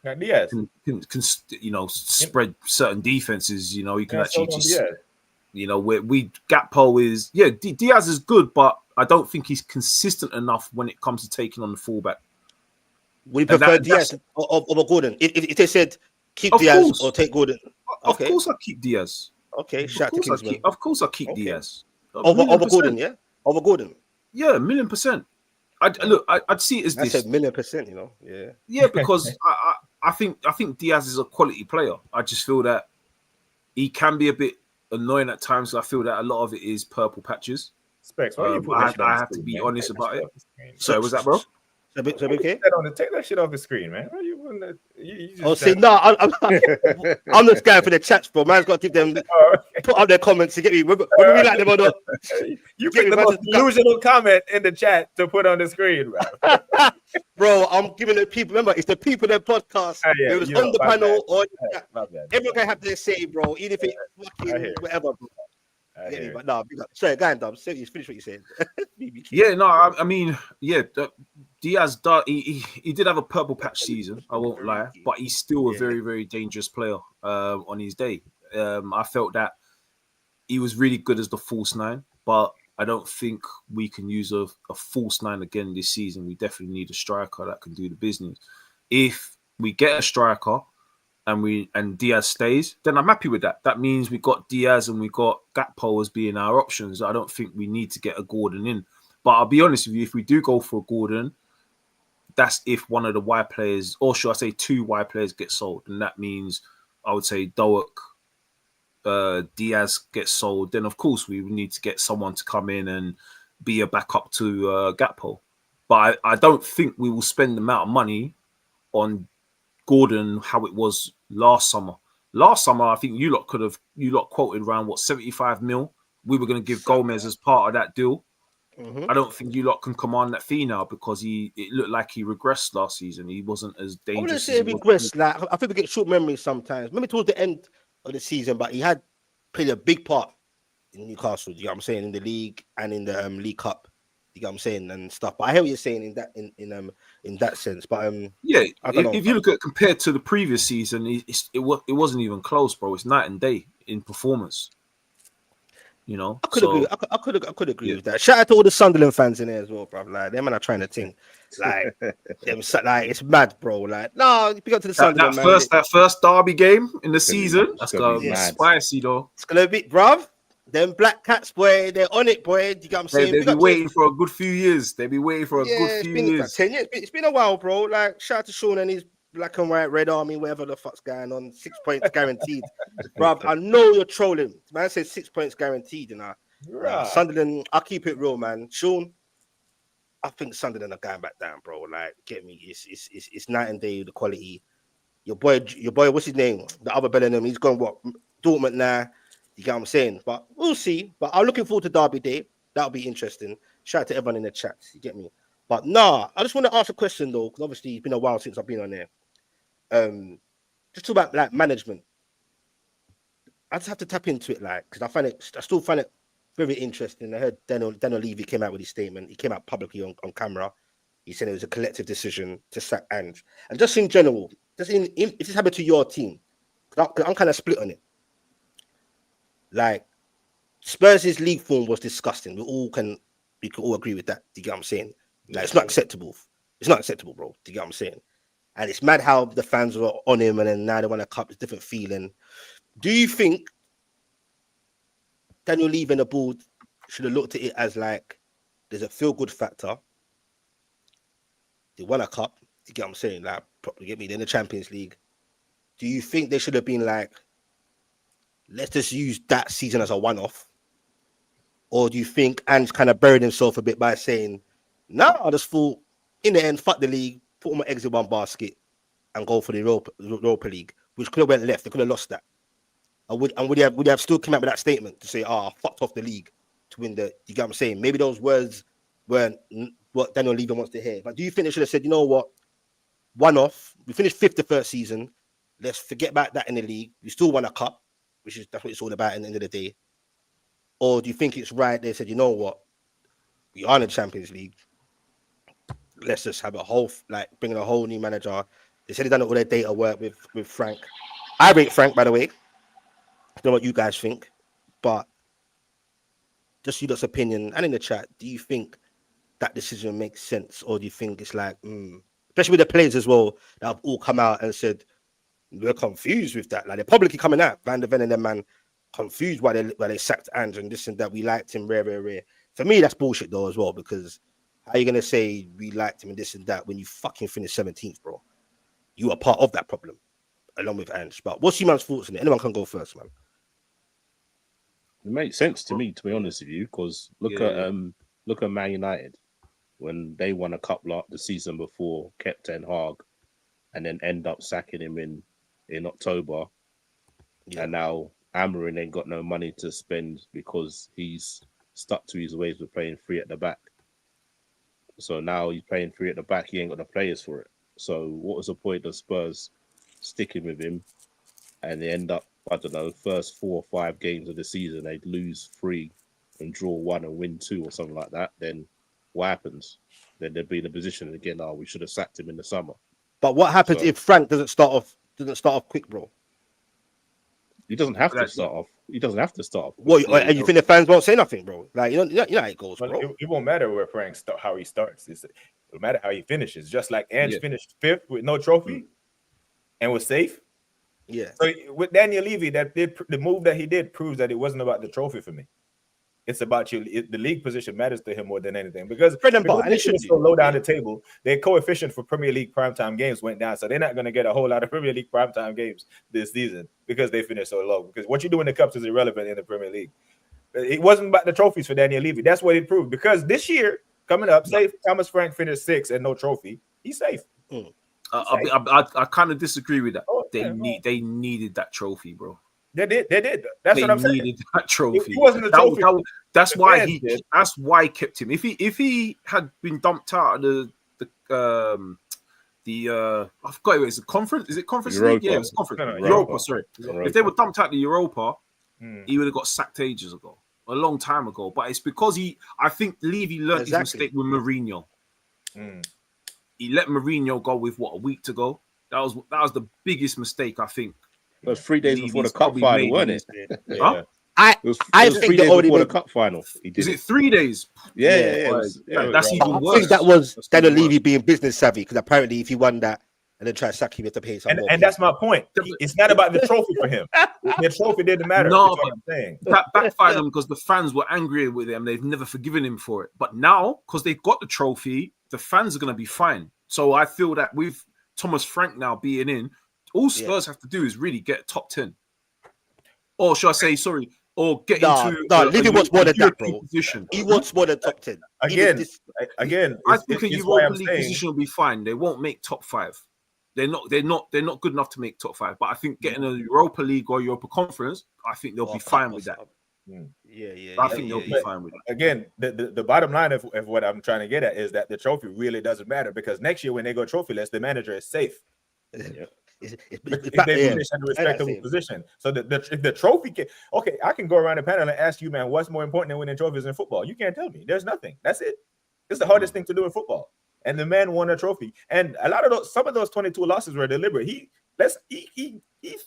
can spread certain defenses. You know, you can actually just Gakpo is Diaz is good, but I don't think he's consistent enough when it comes to taking on the fullback. Would you prefer Diaz over Gordon? If they said keep Diaz or take Gordon, of course I keep Diaz. Okay, shout to Kingsman. Of course I keep Diaz over Gordon, yeah, over Gordon. Yeah, 1,000,000%. I'd see it as this. I said 1,000,000%. You know, yeah, because I think Diaz is a quality player. I just feel that he can be a bit annoying at times. I feel that a lot of it is purple patches. Specs, I have to be honest about it. So was that, bro? Take that shit off the screen, man. What are you want to? I'm just going for the chats, bro. Man's got to give them put up their comments to get me whether we like them or not. You pick the most delusional comment in the chat to put on the screen, bro. Bro, I'm giving the people. Remember, it's the people that podcast. It was on the panel or everyone can have their say, bro. Even if it's fucking whatever, bro. But no, sorry, go on, Dom. Finish what you said. Yeah, no, I mean, Diaz, he did have a purple patch season. I won't lie, but he's still a very, very dangerous player on his day. I felt that he was really good as the false nine, but I don't think we can use a false nine again this season. We definitely need a striker that can do the business. If we get a striker and Diaz stays, then I'm happy with that. That means we got Diaz and we got Gakpo as being our options. I don't think we need to get a Gordon in. But I'll be honest with you, if we do go for a Gordon, that's if one of the Y players, or should I say two Y players, get sold. And that means I would say Doak, Diaz gets sold. Then, of course, we would need to get someone to come in and be a backup to Gakpo. But I don't think we will spend the amount of money on Gordon how it was last summer. Last summer, I think you lot quoted around 75 mil. We were going to give Gomez as part of that deal. Mm-hmm. I don't think you lot can command that fee now because it looked like he regressed last season. He wasn't as dangerous. I wouldn't say regressed. Like, I think we get short memories sometimes. Maybe towards the end of the season, but he had played a big part in Newcastle. You know what I'm saying, in the league and in the League Cup. You know what I'm saying, and stuff. But I hear what you're saying in that sense. But yeah, if you look at compared to the previous season, it wasn't even close, bro. It's night and day in performance. You know, I could agree with that. Shout out to all the Sunderland fans in there as well, bro. Like them, and are trying to think, like it's mad, bro. Like, no, pick up to the Sunderland man. That first derby game in the season, that's gonna be spicy, though. It's gonna be, bro. Them Black Cats, boy, they're on it, boy. You got what I'm saying? They'll be waiting for a good few years. They'll be waiting for a good few years. 10 years. It's been a while, bro. Like, shout out to Sean and his black and white Red Army, whatever the fuck's going on. 6 points guaranteed. Bro, I know you're trolling. Man said 6 points guaranteed, you know. Right. Sunderland, I'll keep it real, man. Sean, I think Sunderland are going back down, bro. Like, get me. It's night and day, the quality. Your boy, what's his name? The other Bellingham, he's gone Dortmund now. You get what I'm saying? But we'll see. But I'm looking forward to Derby Day. That'll be interesting. Shout out to everyone in the chat. You get me? But nah, I just want to ask a question though, because obviously it's been a while since I've been on there. Just talk about like management. I just have to tap into it, like, because I still find it very interesting. I heard Daniel Levy came out with his statement. He came out publicly on camera. He said it was a collective decision to sack Ange. And just in general, if this happened to your team, because I'm kind of split on it. Like, Spurs' league form was disgusting. We can all agree with that. Do you get what I'm saying? Like, it's not acceptable. It's not acceptable, bro. Do you get what I'm saying? And it's mad how the fans were on him and then now they want a cup. It's a different feeling. Do you think Daniel Levy and the board should have looked at it as like there's a feel-good factor? They won a cup. Do you get what I'm saying? Like, probably get me in the Champions League. Do you think they should have been like, let's just use that season as a one-off? Or do you think Ange kind of buried himself a bit by saying, no, I just thought, in the end, fuck the league, put all my eggs in one basket and go for the Europa League, which could have went left. They could have lost that. Would he have still come out with that statement to say, I fucked off the league to win the, you get what I'm saying? Maybe those words weren't what Daniel Levy wants to hear. But do you think they should have said, you know what, one-off, we finished fifth the first season, let's forget about that in the league. We still won a cup. That's what it's all about at the end of the day. Or do you think it's right? They said, you know what? We are in the Champions League. Let's just have bring in a whole new manager. They said they done all their data work with Frank. I rate Frank, by the way. I don't know what you guys think, but just you lot's opinion and in the chat, do you think that decision makes sense? Or do you think it's like, especially with the players as well, that have all come out and said, we're confused with that. Like, they're publicly coming out, Van der Ven and them, man, confused why they sacked Ange and this and that. We liked him, rare. For me, that's bullshit though as well, because how are you gonna say we liked him and this and that when you fucking finished 17th, bro? You are part of that problem, along with Ange. But what's your man's thoughts on it? Anyone can go first, man. It makes sense to me, to be honest with you, because look at Man United when they won a cup the season before, kept Ten Hag, and then end up sacking him in October. Yeah. And now Amorim ain't got no money to spend because he's stuck to his ways of playing three at the back. So now he's playing three at the back. He ain't got the players for it. So what was the point of Spurs sticking with him? And they end up, I don't know, first 4 or 5 games of the season, they'd lose 3 and draw 1 and win 2 or something like that. Then what happens? Then they'd be in a position again. Oh, we should have sacked him in the summer. But what happens if Frank doesn't start off quick, bro? He doesn't have to start off. He doesn't have to start off. What? And you think the fans won't say nothing, bro? Like you know how it goes, bro. It won't matter where Frank how he starts. It'll matter how he finishes. Just like Ange finished 5th with no trophy and was safe. Yeah. So with Daniel Levy, the move that he did proves that it wasn't about the trophy for me. It's about the league position matters to him more than anything because they should so low down the table. Their coefficient for Premier League primetime games went down, so they're not going to get a whole lot of Premier League primetime games this season because they finished so low. Because what you do in the cups is irrelevant in the Premier League. It wasn't about the trophies for Daniel Levy. That's what it proved. Because this year coming up, say Thomas Frank finished 6th and no trophy, he's safe. I kind of disagree with that. They needed that trophy, bro. They did. That's what I'm saying. They needed that trophy. It wasn't a trophy. That's why he kept him. If he had been dumped out of the I forgot it was a conference. Is it conference league? Yeah, it was conference. Europa. Sorry. Europa. If they were dumped out the Europa, he would have got sacked ages ago, a long time ago. But it's because I think Levy learned his mistake with Mourinho. He let Mourinho go with a week to go. That was the biggest mistake I think. It was 3 days before the cup final, wasn't it? Huh? I think the cup final. Is it 3 days? Yeah. That's even worse. I think that was Daniel Levy being business savvy because apparently if he won that and then try to sack him, you have to pay some more. And that's my point. It's not about the trophy for him. The trophy didn't matter. No, but I'm saying. That backfired them because the fans were angry with him. They've never forgiven him for it. But now, because they've got the trophy, the fans are going to be fine. So I feel that with Thomas Frank now being in, all Spurs have to do is really get top 10. Or should I say, sorry, or get into... No, Levy wants more than that, bro. Position. He wants more than top 10. Again, I think a Europa League position will be fine. They won't make top 5. They're not good enough to make top 5. But I think getting a Europa League or Europa Conference, I think they'll be fine with that. I think they'll be fine with it. Again, the bottom line of what I'm trying to get at is that the trophy really doesn't matter because next year when they go trophyless, the manager is safe. If they finish in a respectable position. So if the trophy can, I can go around the panel and ask you, man, what's more important than winning trophies in football? You can't tell me. There's nothing. That's it. It's the hardest thing to do in football. And the man won a trophy. And some of those 22 losses were deliberate. He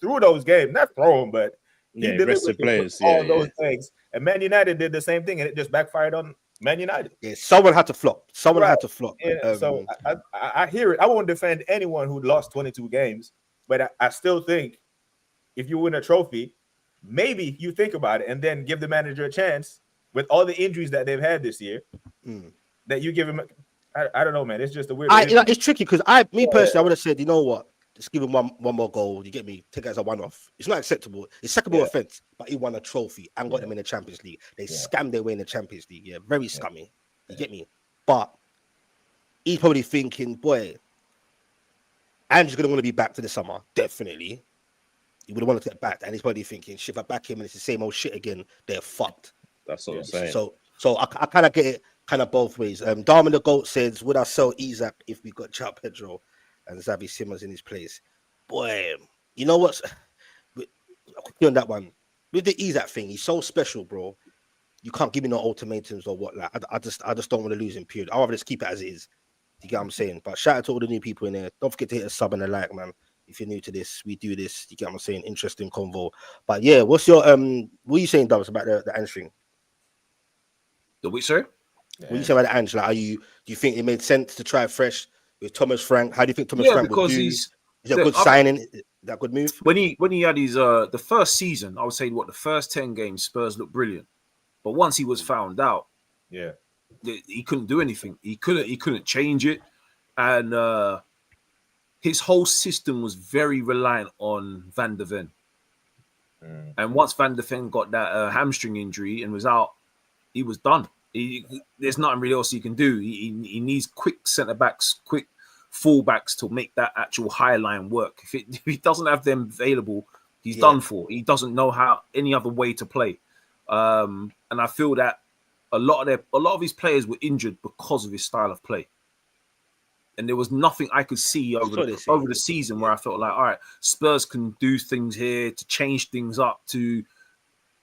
threw those games, not throw them, but he delivered players, all those things. And Man United did the same thing, and it just backfired on Man United. Yeah, someone had to flop. Had to flop. Yeah, so I hear it. I won't defend anyone who lost 22 games, but I still think if you win a trophy, maybe you think about it and then give the manager a chance with all the injuries that they've had this year. That you give him. I don't know, man. It's just a weird. It's tricky because personally, I would have said, you know what? Just give him one more goal. You get me? Take it as a one-off. It's not acceptable. It's secondable offense, but he won a trophy and got them in the Champions League. They scammed their way in the Champions League. Yeah, very scummy. You get me? But he's probably thinking, boy, Andrew's gonna want to be back to the summer. Definitely, he would have wanted to get back, and he's probably thinking, shit, if I back him and it's the same old shit again, they're fucked. That's what I'm saying. So I kind of get it, kind of both ways. Darman the Goat says, would I sell Isak if we got João Pedro and Xavi Simons in his place? Boy, you know what's on that one with the Isak thing? He's so special, bro. You can't give me no ultimatums or what. Like, I just don't want to lose him. Period. I'd rather just keep it as it is. You get what I'm saying? But shout out to all the new people in there. Don't forget to hit a sub and a like, man. If you're new to this, we do this. You get what I'm saying? Interesting convo. But yeah, what's your what are you saying, Dubs, about the hamstring? The which, sir? What are you saying about the Angela? Do you think it made sense to try fresh with Thomas Frank? How do you think Thomas Frank would do? Is it a good signing? Is that a good move? When he had his the first season, I would say the first 10 games Spurs looked brilliant. But once he was found out, he couldn't do anything. He couldn't change it. And his whole system was very reliant on Van der Ven. And once Van der Ven got that hamstring injury and was out, he was done. There's nothing really else he can do. He needs quick centre-backs, quick full-backs to make that actual high line work. If he doesn't have them available, he's done for. He doesn't know how any other way to play. And I feel that a lot of his players were injured because of his style of play. And there was nothing I could see over the season where I felt like, all right, Spurs can do things here to change things up, to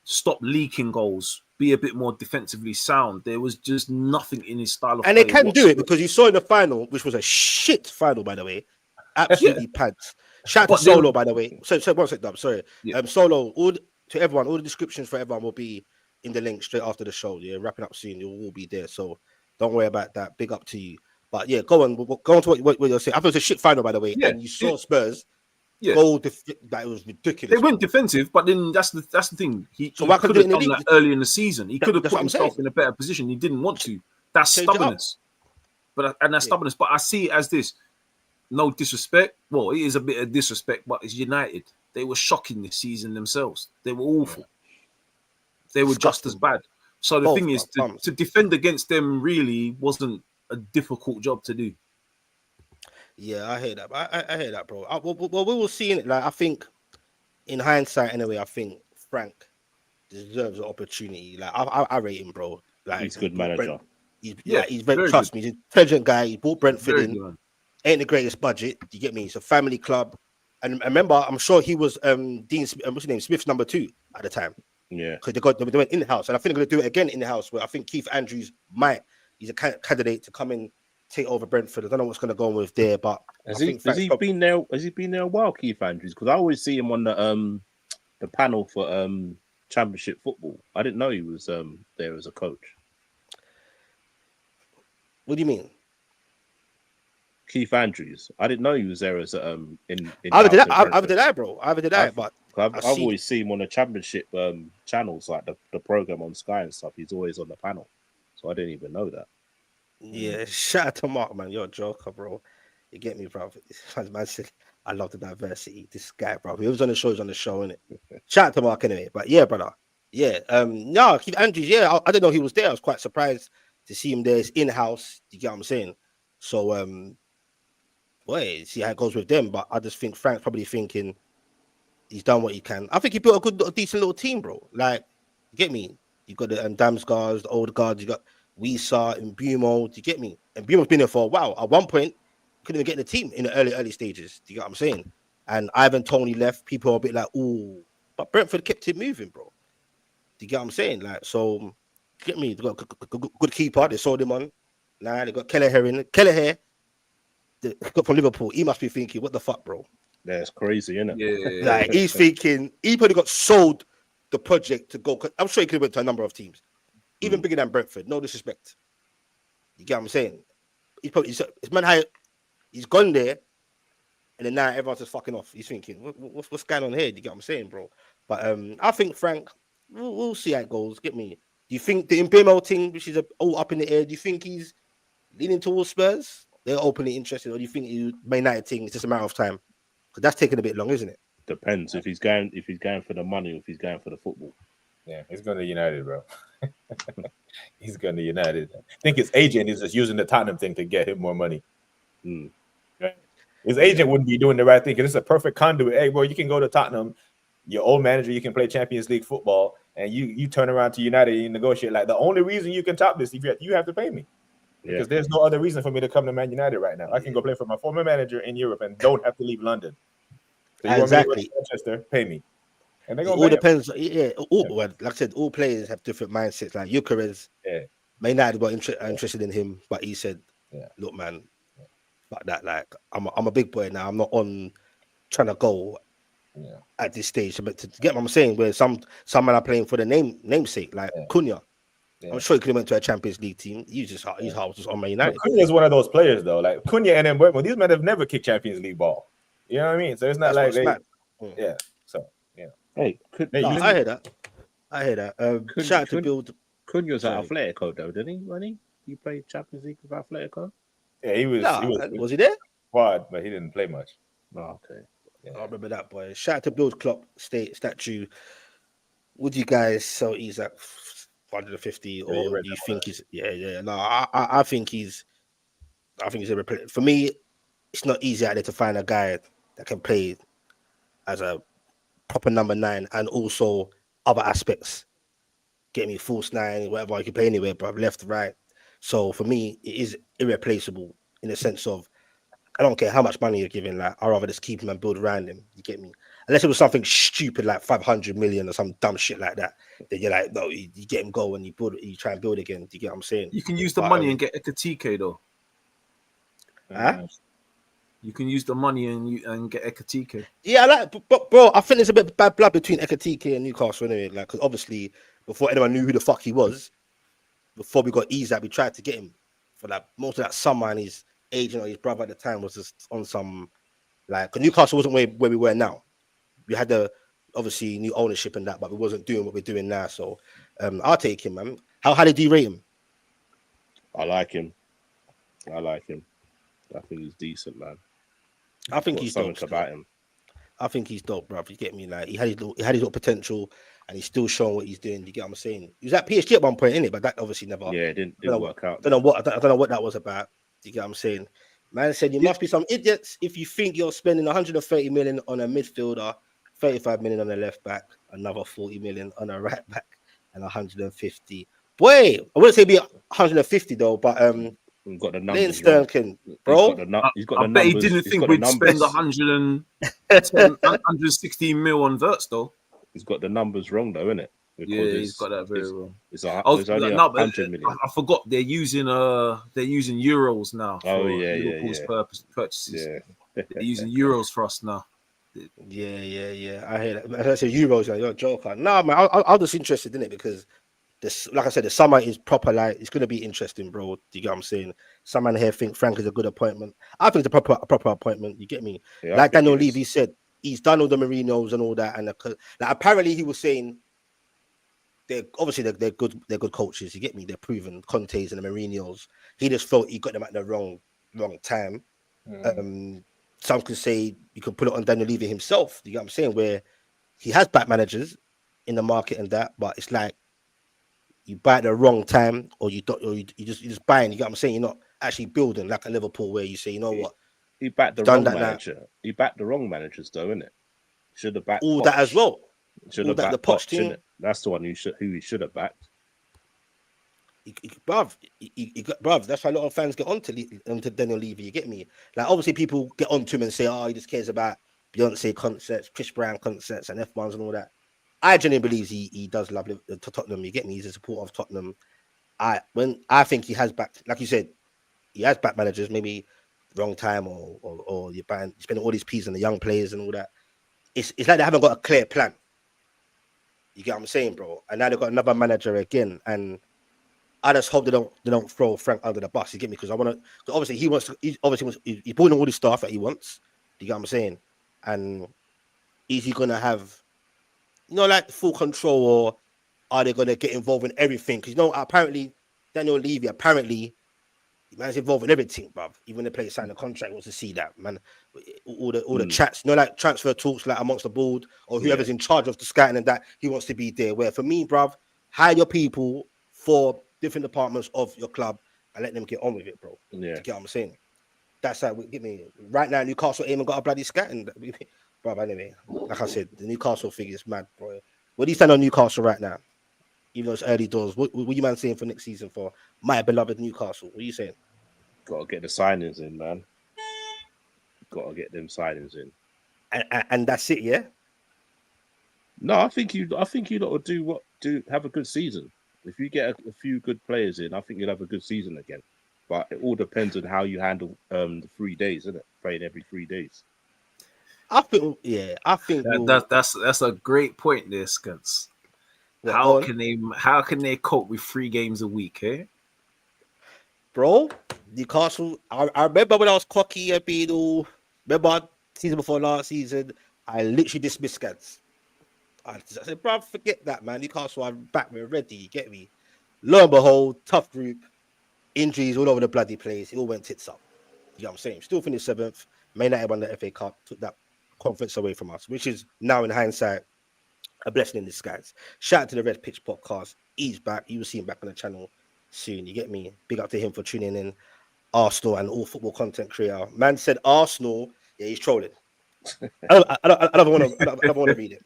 stop leaking goals. be a bit more defensively sound. There was just nothing in his style of and play. they can do it because you saw in the final, which was a shit final, by the way, absolutely pants. Shout out to Solo, by the way. So one sec, Dub. Sorry, Solo. All the descriptions for everyone will be in the link straight after the show. Yeah, wrapping up soon. It will all be there. So don't worry about that. Big up to you. But yeah, go on to what you're saying. I thought it was a shit final, by the way. And you saw Spurs. That was ridiculous. They went defensive, but then that's the thing. He could have done that early in the season. He could have put himself in a better position. He didn't want to. That's stubbornness. But stubbornness. But I see it as this. No disrespect. Well, it is a bit of disrespect, but it's United. They were shocking this season themselves. They were awful. They were just as bad. So the thing is, to defend against them really wasn't a difficult job to do. Yeah, I hear that. I hear that, bro. Well, we will see in it. Like, I think, in hindsight, anyway, I think Frank deserves an opportunity. Like, I rate him, bro. Like, he's a good manager. He's very trust me. He's an intelligent guy. He brought Brentford in. Ain't the greatest budget. You get me? It's a family club. And remember, I'm sure he was Dean. What's his name? Smith's number 2 at the time. Yeah, because they went in house, and I think they're going to do it again in house. Where I think Keith Andrews he's a candidate to come in, take over Brentford. I don't know what's going to go on with there, but has he been there? Has he been there a while, Keith Andrews? Because I always see him on the panel for Championship football. I didn't know he was there as a coach. What do you mean? Keith Andrews. I didn't know he was there as in Either did I, bro. Either did I, but I've always seen him on the Championship channels, like the program on Sky and stuff. He's always on the panel, so I didn't even know that. Yeah, shout out to Mark, man. You're a joker, bro. You get me, bro. Man said, I love the diversity. This guy, bro. He was on the show, he's on the show, innit? Shout out to Mark anyway. But yeah, brother. Yeah. No, Keith Andrews, yeah. I didn't know he was there. I was quite surprised to see him there. It's in-house. You get what I'm saying? So see how it goes with them. But I just think Frank's probably thinking he's done what he can. I think he built a decent little team, bro. Like, you get me? You got the Damsgaards, the old guards, you got Wisa and Bumo. Do you get me? And Bumo's been there for a while. At one point, couldn't even get in the team in the early stages. Do you get what I'm saying? And Ivan Toney left. People are a bit like, ooh. But Brentford kept it moving, bro. Do you get what I'm saying? Like, so, get me? They got a good keeper. They sold him on. Nah, they got Kelleher in. Kelleher, got from Liverpool. He must be thinking, what the fuck, bro? That's crazy, isn't it? Yeah. Like, he's thinking, he probably got sold the project to go. I'm sure he could have went to a number of teams. Even bigger than Brentford. No disrespect. You get what I'm saying? He's gone there, and then now everyone's just fucking off. He's thinking, what's going on here? Do you get what I'm saying, bro? But I think Frank, we'll see how it goes. Get me? Do you think the Mbemo thing, which is all up in the air, do you think he's leaning towards Spurs? They're openly interested, or do you think the Man United thing is just a matter of time? Because that's taking a bit long, isn't it? Depends if he's going for the money or if he's going for the football. Yeah, he's going to United, bro. He's going to United. I think his agent is just using the Tottenham thing to get him more money. Right? His agent wouldn't be doing the right thing because it's a perfect conduit. Hey, bro, you can go to Tottenham, your old manager, you can play Champions League football, and you turn around to United and you negotiate. Like, the only reason you can top this, you have to pay me. Because there's no other reason for me to come to Man United right now. I can go play for my former manager in Europe and don't have to leave London. So you exactly. Want me to go to Manchester, pay me. And it all depends. Like I said, all players have different mindsets. Like Gyokeres, Man United were interested in him, but he said, "Look, man, fuck that. Like, I'm a big boy now. I'm not on trying to go at this stage." But to get what I'm saying, where some men are playing for the namesake, like Cunha. I'm sure he could have went to a Champions League team. His heart was just on Man United. Cunha is one of those players, though. Like Cunha and Mbemo, these men have never kicked Champions League ball. You know what I mean? So it's not That's like they. So hey, I hear that. Shout out to Build. Cunha's at Atletico, though, didn't he? When he played Champions League with Atletico. Yeah, he was. Was he there? Quad, but he didn't play much. Oh, okay. Yeah. I remember that, boy. Shout out to Build Klopp statue. Would you guys sell Isak 150, or do you think he's? No, I think he's irreplaceable. For me, it's not easy out there to find a guy that can play as a proper number 9 and also other aspects. Get me false 9, whatever. You can play anywhere, bro. Left, right. So for me, it is irreplaceable in the sense of I don't care how much money you're giving. Like, I'd rather just keep him and build around him. You get me? Unless it was something stupid like 500 million or some dumb shit like that. Then you're like, no, you get him go and you try and build again. Do you get what I'm saying? You can use the money and get Ekatike though. Huh? You can use the money and get Ekatike. Yeah, I like, but bro, I think there's a bit of bad blood between Ekatike and Newcastle anyway. Like, because obviously, before anyone knew who the fuck he was, before we got Isak, we tried to get him for like most of that summer, and his agent or his brother at the time was just on some like, because Newcastle wasn't where we were now. We had the obviously new ownership and that, but we wasn't doing what we're doing now. So I'll take him, man. How highly do you rate him? I like him. I think he's decent, man. I think he's something dope about him. I think he's dope, bro. You get me? Like he had his little potential, and he's still showing what he's doing. You get what I'm saying? He was at PSG at one point, innit? But that obviously never. Yeah, it didn't work out. I don't know what that was about. You get what I'm saying? Man said you must be some idiots if you think you're spending 130 million on a midfielder, 35 million on a left back, another 40 million on a right back, and 150. Boy, I wouldn't say be 150 though, but He's got the numbers. Bro, He's got the I bet he numbers. didn't think we'd spend 116 mil on Wirtz though. He's got the numbers wrong though, innit? Yeah, he's got that very wrong. It's only 100 million. I forgot they're using euros now. Oh yeah, Liverpool's purchases. Yeah. They're using euros for us now. Yeah. I hear that. I say euros, like, you're a joker. No, man, I'm just interested in it because this, like I said, the summer is proper. Like it's gonna be interesting, bro. Do you get what I'm saying? Some man here think Frank is a good appointment. I think it's a proper appointment. You get me? Yeah, like Daniel Levy said, he's done all the Mourinhos and all that, and like apparently he was saying they're good coaches. You get me? They're proven. Contes and the Mourinhos. He just felt he got them at the wrong time. Some could say you could put it on Daniel Levy himself. You get what I'm saying? Where he has back managers in the market and that, but it's like you buy at the wrong time, or you just buying. You get what I'm saying? You're not actually building like a Liverpool where you say, you know what? He backed the wrong manager. Now. He backed the wrong managers, though, innit? Should have backed all Poch. That as well. Should have backed the Poch team. That's the one who he should have backed. Bruv, that's why a lot of fans get onto Daniel Levy. You get me? Like obviously people get onto him and say, "Oh, he just cares about Beyonce concerts, Chris Brown concerts, and F1s and all that." I genuinely believe he does love Tottenham. You get me? He's a supporter of Tottenham. I think he has backed, like you said, he has backed managers, maybe wrong time or you're spending all these P's on the young players and all that. It's like they haven't got a clear plan. You get what I'm saying, bro? And now they've got another manager again, and I just hope they don't throw Frank under the bus. You get me? Because I want to. Obviously, he's putting all the stuff that he wants. You get what I'm saying? And is he gonna have, like full control, or are they gonna get involved in everything? Because apparently Daniel Levy man's involved in everything, bruv. Even the player signed a contract wants to see that, man. All the chats, like transfer talks, like amongst the board or whoever's in charge of the scouting and that, he wants to be there. Where for me, bruv, hire your people for different departments of your club and let them get on with it, bro. Yeah. You get what I'm saying? That's how we get me. Right now, Newcastle ain't even got a bloody scouting. Bro, anyway, like I said, the Newcastle thing is mad, bro. What do you stand on Newcastle right now? Even though it's early doors, what you man saying for next season for my beloved Newcastle? What are you saying? Got to get the signings in, man. Got to get them signings in. And that's it, yeah? No, I think you lot will have a good season. If you get a few good players in, I think you'll have a good season again. But it all depends on how you handle the 3 days, isn't it? Playing every 3 days. I think that's a great point there, Skins. How can they cope with 3 games a week, eh? Bro, Newcastle, I remember when I was cocky and being all, remember season before last season, I literally dismissed Scans. I said, bro, forget that, man. Newcastle are back, we're ready, you get me? Lo and behold, tough group, injuries all over the bloody place, it all went tits up. You know what I'm saying? Still finished 7th, Man United won the FA Cup, took that conference away from us, which is now in hindsight a blessing in disguise. Shout out to the Red Pitch podcast. He's back. You will see him back on the channel soon. You get me? Big up to him for tuning in. Arsenal and all football content creator. Man said Arsenal. Yeah, he's trolling. I don't want to read it.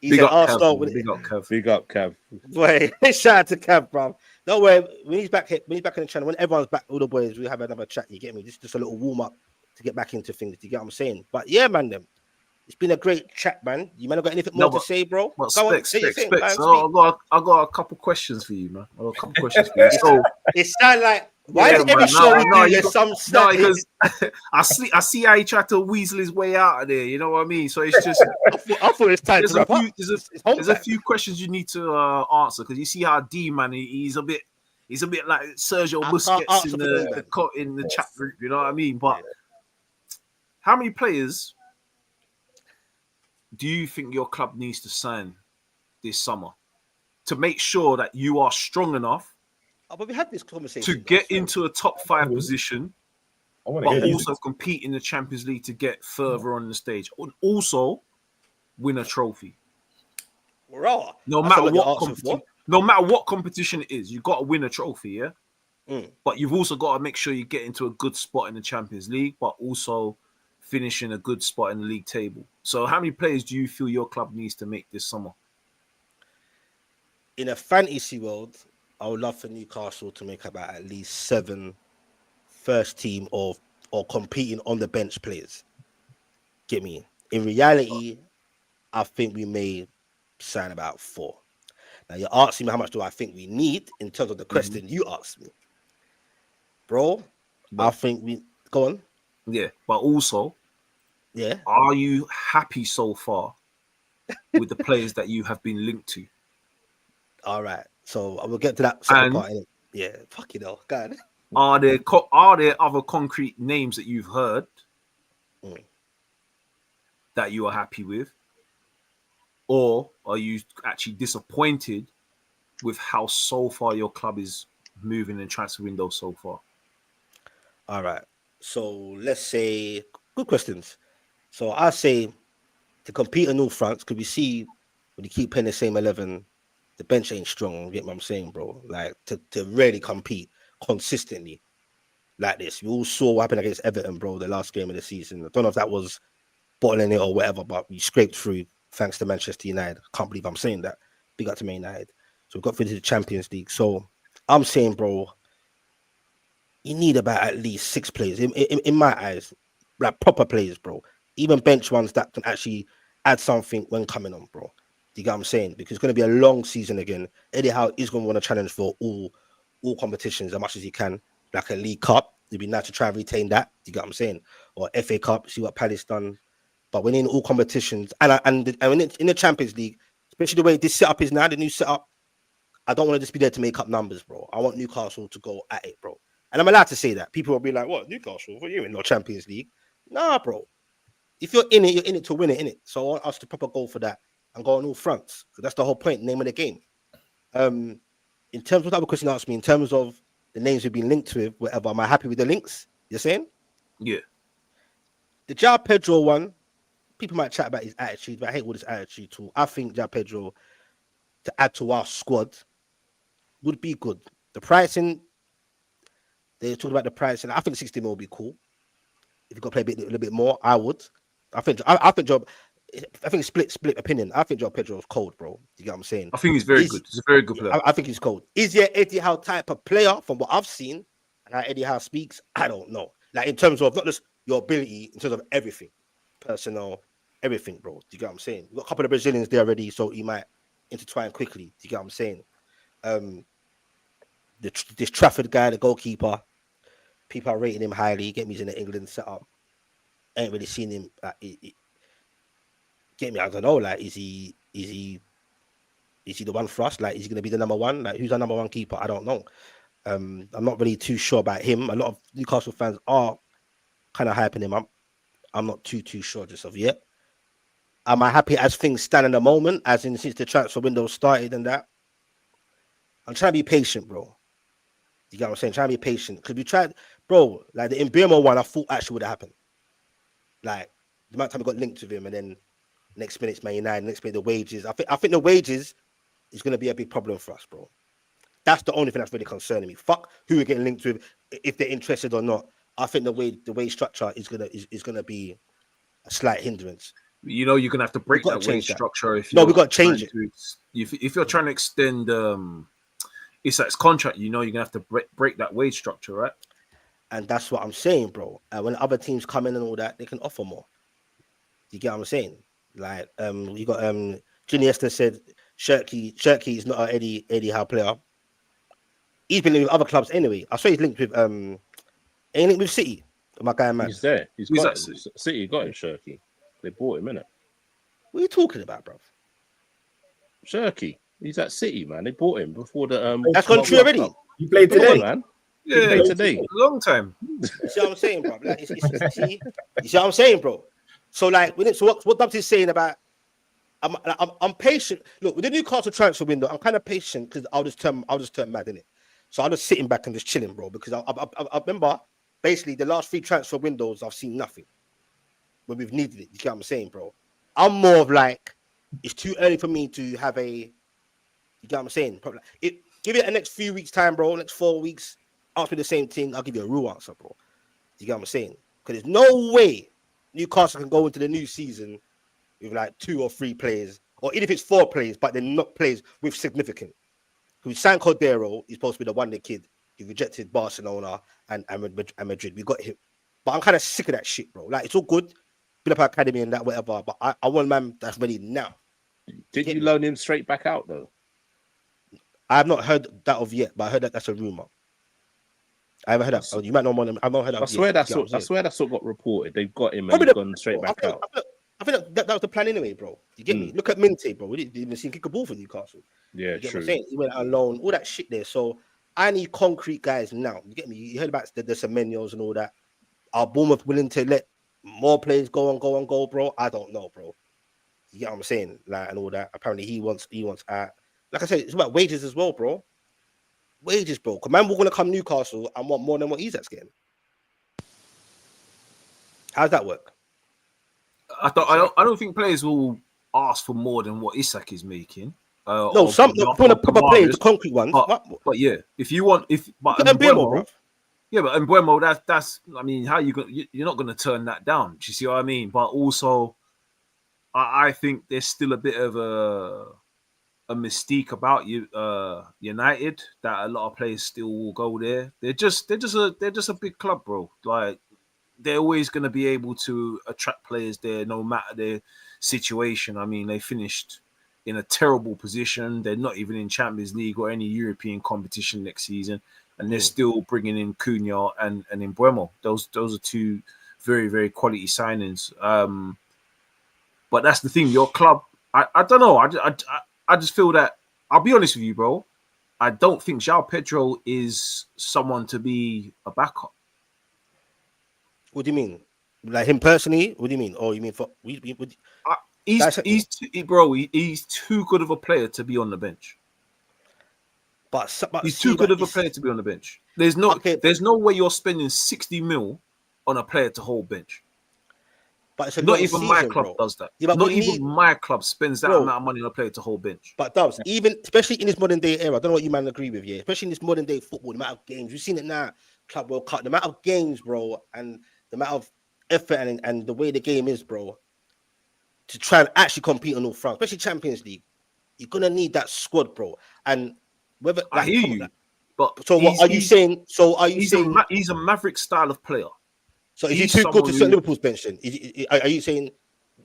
He said Arsenal. Big up Kev. Big up Kev. Wait, shout out to Kev, bro. Don't worry. When he's back on the channel, when everyone's back, all the boys, we have another chat. You get me? Just a little warm up to get back into things. You get what I'm saying? But yeah, man, them It's been a great chat, man. You might have got anything No, more to say, bro? But Go on, specs. say your thing, man. I got a couple questions for you, man. I got a couple questions for you. So it sounds like why yeah, is every man, show we no, do there's some no, stuff? because I see how he tried to weasel his way out of there. You know what I mean? So it's just I thought it's time to wrap up. There's a few questions you need to answer because you see how D man he's a bit like Sergio Busquets in the chat group. You know what I mean? But how many players do you think your club needs to sign this summer to make sure that you are strong enough but we had this conversation to get into a top 5 position, but also compete in the Champions League to get further on the stage, and also win a trophy? No matter what competition it is, you've got to win a trophy, yeah. But you've also got to make sure you get into a good spot in the Champions League, but also finishing a good spot in the league table. So how many players do you feel your club needs to make this summer? In a fantasy world, I would love for Newcastle to make about at least 7 first team or competing on the bench players. Get me? In reality, I think we may sign about 4. Now you're asking me how much do I think we need in terms of the question you asked me, bro. I think we go on. Yeah, but also, yeah, are you happy so far with the players that you have been linked to? All right, so I will get to that second part. Yeah, fucking hell, God. Are there other concrete names that you've heard that you are happy with, or are you actually disappointed with how so far your club is moving in transfer window so far? All right, so let's say good questions. So I say to compete on all fronts, because we see when you keep playing the same 11, the bench ain't strong. You get what I'm saying, bro? Like to really compete consistently like this. We all saw what happened against Everton, bro, the last game of the season. I don't know if that was bottling it or whatever, but we scraped through thanks to Manchester United. I can't believe I'm saying that. Big up to Man United. So we got through to the Champions League. So I'm saying, bro, you need about at least 6 players in my eyes, like proper players, bro. Even bench ones that can actually add something when coming on, bro. Do you get what I'm saying? Because it's going to be a long season again. Eddie Howe is going to want to challenge for all competitions as much as he can, like a League Cup. It'd be nice to try and retain that. Do you get what I'm saying? Or FA Cup, see what Palace done. But when in all competitions and in the Champions League, especially the way this setup is now, the new setup, I don't want to just be there to make up numbers, bro. I want Newcastle to go at it, bro. And I'm allowed to say that. People will be like, what, Newcastle? What are you in? No Champions League? Nah, bro. If you're in it, you're in it to win it, innit? So I want us to proper go for that and go on all fronts. Because that's the whole point, name of the game. In terms of the other question you asked me, in terms of the names we've been linked with, whatever, am I happy with the links? You're saying? Yeah. The João Pedro one, people might chat about his attitude, but I hate all this attitude talk. I think João Pedro, to add to our squad, would be good. The pricing, they talked about the pricing. I think 60 mil would be cool. If you got to play a little bit more, I would. I think split opinion. I think João Pedro is cold, bro. You get what I'm saying? I think he's very good. He's a very good player. I think he's cold. Is he an Eddie Howe type of player from what I've seen and how Eddie Howe speaks? I don't know. Like in terms of not just your ability, in terms of everything, personnel, everything, bro. Do you get what I'm saying? We've got a couple of Brazilians there already, so he might intertwine quickly. Do you get what I'm saying? This Trafford guy, the goalkeeper, people are rating him highly. Get me, he's in the England setup. Ain't really seen him. Get me, I don't know. Like, is he the one for us? Like, is he going to be the number one? Like, who's our number one keeper? I don't know. I'm not really too sure about him. A lot of Newcastle fans are kind of hyping him up. I'm not too sure just of yet. Am I happy as things stand in the moment, as in since the transfer window started and that? I'm trying to be patient, bro. You get what I'm saying? Trying to be patient. Because we tried, bro, like the Mbeumo one, I thought actually would have happened. Like, the amount of time we got linked with him, and then next minute's Man United, next minute the wages. I think the wages is going to be a big problem for us, bro. That's the only thing that's really concerning me. Fuck who we're getting linked with, if they're interested or not. I think the wage structure is gonna be a slight hindrance. You know, you're gonna have to break that wage structure. We've got to change it. If you're trying to extend Isak's contract, you know you're gonna have to break that wage structure, right? And that's what I'm saying, bro. When other teams come in and all that, they can offer more. you get what I'm saying? Like, you got Ginny Esther said Shirky is not an Eddie Howe player. He's been linked with other clubs anyway. I saw he's linked with linked with City. My guy, man. He's there. He's Who's got that? him. City got him, Shirky. They bought him, innit? What are you talking about, bro? Shirky. He's at City, man. They bought him before the That's gone true already. He played Come today, on, man. Yeah, He played today. long time. You see what I'm saying, bro? Like, you see what I'm saying, bro? So like, so what Dubs is saying about, I'm patient. Look, with the Newcastle transfer window, I'm kind of patient because I'll just turn mad, innit? So I'm just sitting back and just chilling, bro. Because I remember basically the last 3 transfer windows, I've seen nothing when we've needed it. You get what I'm saying, bro? I'm more of like, it's too early for me to have a. You get what I'm saying? Probably, give it the next few weeks time, bro. Next 4 weeks, ask me the same thing. I'll give you a real answer, bro. You get what I'm saying? Because there's no way Newcastle can go into the new season with like 2 or 3 players, or even if it's 4 players, but they're not players with significant. We signed Cordero, he's supposed to be the one-day kid. He rejected Barcelona and Madrid. We got him. But I'm kind of sick of that shit, bro. Like, it's all good. Build up academy and that, whatever. But I want a man that's ready now. Did you loan him straight back out, though? I have not heard that of yet, but I heard that that's a rumor. I haven't heard that. Oh, you might know more than I've not heard that. I swear that's what got reported. They've got him and Probably he's gone straight back out. I think that was the plan anyway, bro. You get me? Look at Minte, bro. We didn't even see him kick a ball for Newcastle. Yeah, you get true. What I'm saying? He went out on loan, all that shit there. So I need concrete guys now. You get me? You heard about the Semenyos and all that. Are Bournemouth willing to let more players go, bro? I don't know, bro. You get what I'm saying? Like, and all that. Apparently he wants like I said, it's about wages as well, bro. Wages, bro. Because man, we're gonna come Newcastle and want more than what Isak's getting. How's that work? I don't think players will ask for more than what Isak is making. No, some from the proper players, the concrete ones. But yeah, if you want, but Mbuemo, that's. I mean, how you're not going to turn that down? Do you see what I mean? But also, I think there's still a bit of a mystique about United that a lot of players still will go there. They're just a big club, bro. Like, they're always going to be able to attract players there, no matter their situation. I mean, they finished in a terrible position. They're not even in Champions League or any European competition next season, and they're still bringing in Cunha and Mbuemo. Those are 2 very, very quality signings. But that's the thing. Your club, I don't know. I just feel that, I'll be honest with you, bro. I don't think João Pedro is someone to be a backup. What do you mean? Like him personally? What do you mean? Oh, you mean for he's too good of a player to be on the bench. But he's too good of a player to be on the bench. There's no way you're spending 60 mil on a player to hold bench. But it's not even my club does that. Yeah, not even my club spends that amount of money on a player to hold bench. But Dubs, even especially in this modern day era, I don't know what you man agree with, yeah. Especially in this modern day football, the amount of games we've seen it now, Club World Cup, the amount of games, bro, and the amount of effort and the way the game is, bro, to try and actually compete on all fronts, especially Champions League, you're gonna need that squad, bro. And whether I hear you, but so what are you saying? So are you saying he's a maverick style of player? So is he too good to sit Liverpool's bench then? Are you saying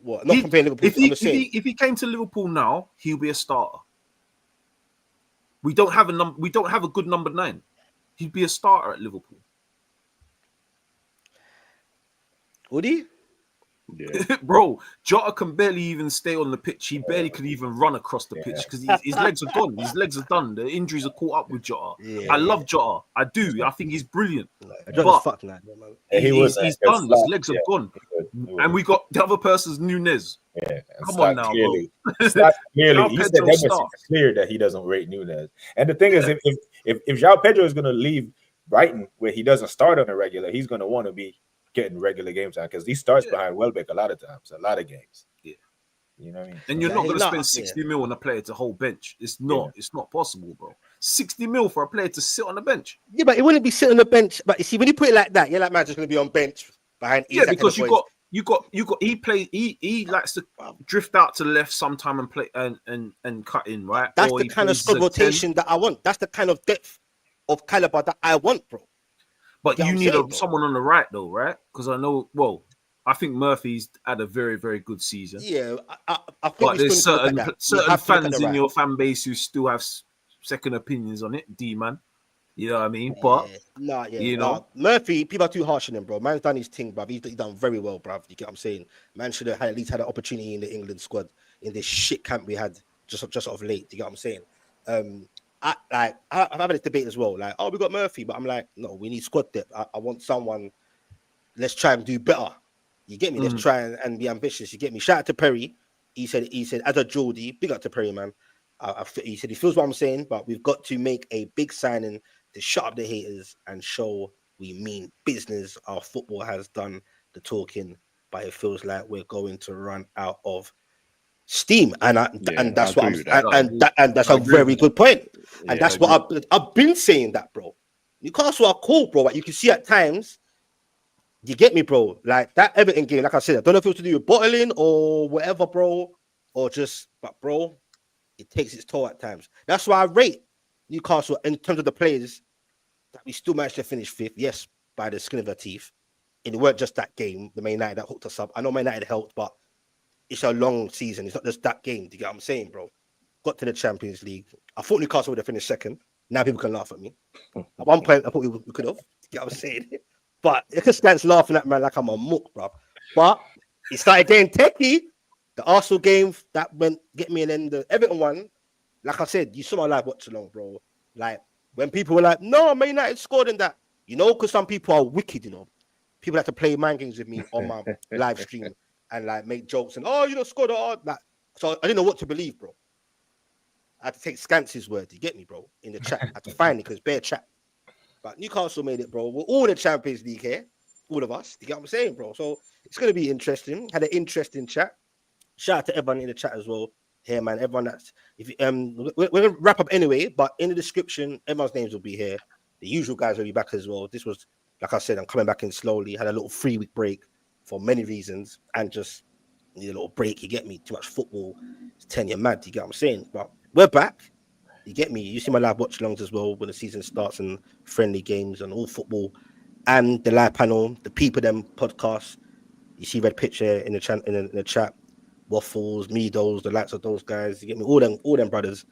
what? Not comparing Liverpool. If he came to Liverpool now, he'll be a starter. We don't have a good number 9. He'd be a starter at Liverpool. Would he? Yeah. Bro, Jota can barely even stay on the pitch. He barely could even run across the pitch because his legs are gone. His legs are done. The injuries are caught up with Jota. I love Jota. I do. I think he's brilliant. But he's done. His legs are gone. And we got the other person's Nunez. Yeah, come on now, clearly. Bro. Clearly, he said that it's clear that he doesn't rate Nunez. And the thing is, if João Pedro is going to leave Brighton where he doesn't start on a regular, he's going to want to be getting regular game time because he starts behind Welbeck a lot of times, a lot of games. Yeah, you know what I mean. And you're not going to spend 60 mil on a player to hold bench. It's not possible, bro. 60 mil for a player to sit on the bench. Yeah, but it wouldn't be sitting on the bench. But you see, when you put it like that, you're like, man, just going to be on bench behind. Yeah, because you got. He likes to drift out to the left sometime and play and cut in, right? That's the kind of squad rotation that I want. That's the kind of depth of caliber that I want, bro. But you need someone on the right, though, right? Because I know I think Murphy's had a very, very good season. Yeah, I think but we there's still need to look certain at that. We certain have to look at fans the in right. your fan base who still have second opinions on it. D-man, you know what I mean? But Murphy, people are too harsh on him, bro. Man's done his thing, bruv. He's done very well, bruv. You get what I'm saying? Man should have at least had an opportunity in the England squad in this shit camp we had just of late. You get what I'm saying? I'm having this debate as well. Like, we got Murphy, but I'm like, no, we need squad depth. I want someone. Let's try and do better. You get me? Let's try and be ambitious. You get me? Shout out to Perry. He said as a Geordie, big up to Perry, man. He said he feels what I'm saying, but we've got to make a big signing to shut up the haters and show we mean business. Our football has done the talking, but it feels like we're going to run out of steam, and that's what that's a very good point, and that's what I've been saying that, bro. Newcastle are cool, bro, but you can see at times. You get me, bro? Like that Everton game, like I said, I don't know if it was to do with bottling or whatever, bro, but bro, it takes its toll at times. That's why I rate Newcastle in terms of the players that we still managed to finish fifth. Yes, by the skin of their teeth. It weren't just that game, the Man United that hooked us up. I know Man United helped, but it's a long season. It's not just that game. Do you get what I'm saying, bro? Got to the Champions League. I thought Newcastle would have finished second. Now people can laugh at me. At one point, I thought we could have. Do you get what I'm saying? But it just stands laughing at man like I'm a mook, bro. But it started getting techie. The Arsenal game that went get me, and then the Everton one, like I said, you saw my live watch along, bro. Like when people were like, "No, Man United scored in that," because some people are wicked, People like to play mind games with me on my live stream and like make jokes and scored that. So I didn't know what to believe, bro. I had to take Scantz's word. You get me, bro? In the chat, I had to find it because bare chat. But Newcastle made it, bro. We're all in the Champions League here. All of us. You get what I'm saying, bro? So it's going to be interesting. Had an interesting chat. Shout out to everyone in the chat as well. Here, man. Everyone that's... we're going to wrap up anyway, but in the description, everyone's names will be here. The usual guys will be back as well. This was, like I said, I'm coming back in slowly. Had a little 3-week break for many reasons and just need a little break. You get me? Too much football. It's 10 year mad. You get what I'm saying? But we're back. You get me? You see my live watch-alongs as well when the season starts and friendly games and all football and the live panel, the People Them podcast. You see Red Picture in the chat, in the chat. Waffles, Meados, the likes of those guys. You get me? All them brothers,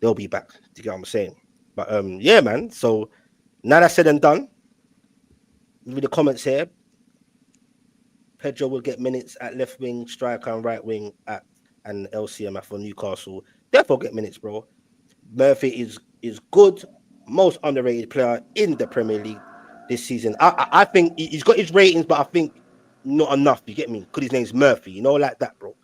they'll be back. Do you get what I'm saying? But yeah, man. So now that's said and done, read the comments here. Pedro will get minutes at left wing, striker, and right wing and LCM for Newcastle. Therefore, get minutes, bro. Murphy is good, most underrated player in the Premier League this season. I think he's got his ratings, but I think not enough. You get me? Because his name's Murphy, like that, bro.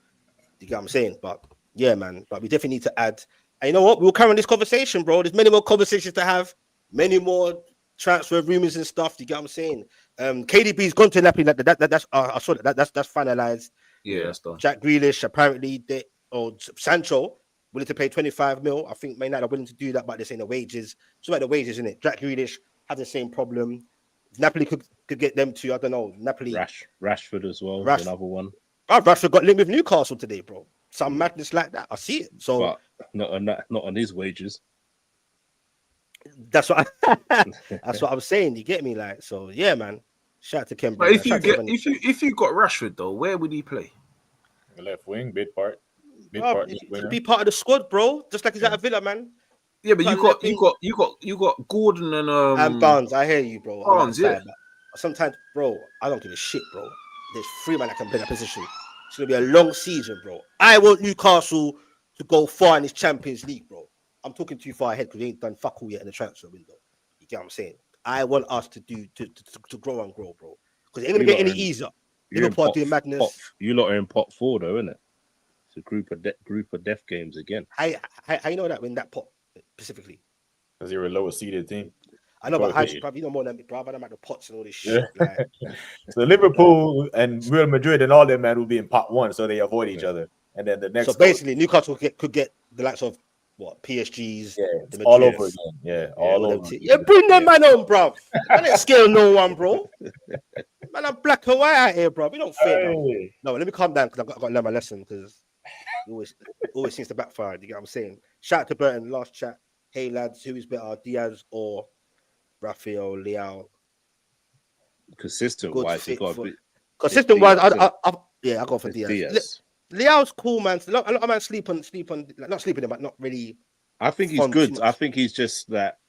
You get what I'm saying? But yeah, man. But we definitely need to add. And you know what? We'll carry on this conversation, bro. There's many more conversations to have, many more transfer rumors and stuff. You get what I'm saying? KDB's gone to Napoli. That's I saw that. That's finalized. Yeah, that's done. Jack Grealish apparently Sancho willing to pay 25 mil. I think Man United are willing to do that, but they're saying the wages. It's about the wages, isn't it? Jack Grealish had the same problem. Napoli could get them to, I don't know, Napoli. Rashford as well, another one. Rashford got linked with Newcastle today, bro. Some madness like that. I see it. So, but not on his wages. That's what I'm saying. You get me? Like, so yeah, man. Shout out to Kemba. But if you got Rashford though, where would he play? Left wing, mid part. To be part of the squad, bro. Just like he's at a Villa, man. Yeah, but you got Gordon and Barnes. I hear you, bro. Barnes, yeah. Sometimes, bro, I don't give a shit, bro. There's 3 men that can play that position. It's gonna be a long season, bro. I want Newcastle to go far in this Champions League, bro. I'm talking too far ahead because we ain't done fuck all yet in the transfer window. You get what I'm saying? I want us to do to grow and grow, bro. Because it ain't gonna get any easier. Liverpool doing madness. You lot are in pot 4 though, isn't it? It's a group of death games again. How you know that in that pot specifically? Because you're a lower seeded team. I know, but you know more than me, bro. I don't like the pots and all this shit. Yeah. Like, so Liverpool and Real Madrid and all them man will be in pot 1, so they avoid each other. And then the next. So basically, Newcastle could get the likes of what PSGs, the all over again. Yeah, all over. Yeah, bring them man on, bro. I didn't scale no one, bro. Man, I'm black and white out here, bro. We don't fear. No, let me calm down because I've got to learn my lesson because it always seems to backfire. You get what I'm saying? Shout out to Burton. Last chat. Hey lads, who is better, Diaz or Rafael Leao? Consistent wise, because Because system wise, Diaz, I go for it's Diaz. Diaz. Leao's cool, man. A lot of man sleep on, like, not sleeping, but not really. I think he's good. I think he's just that.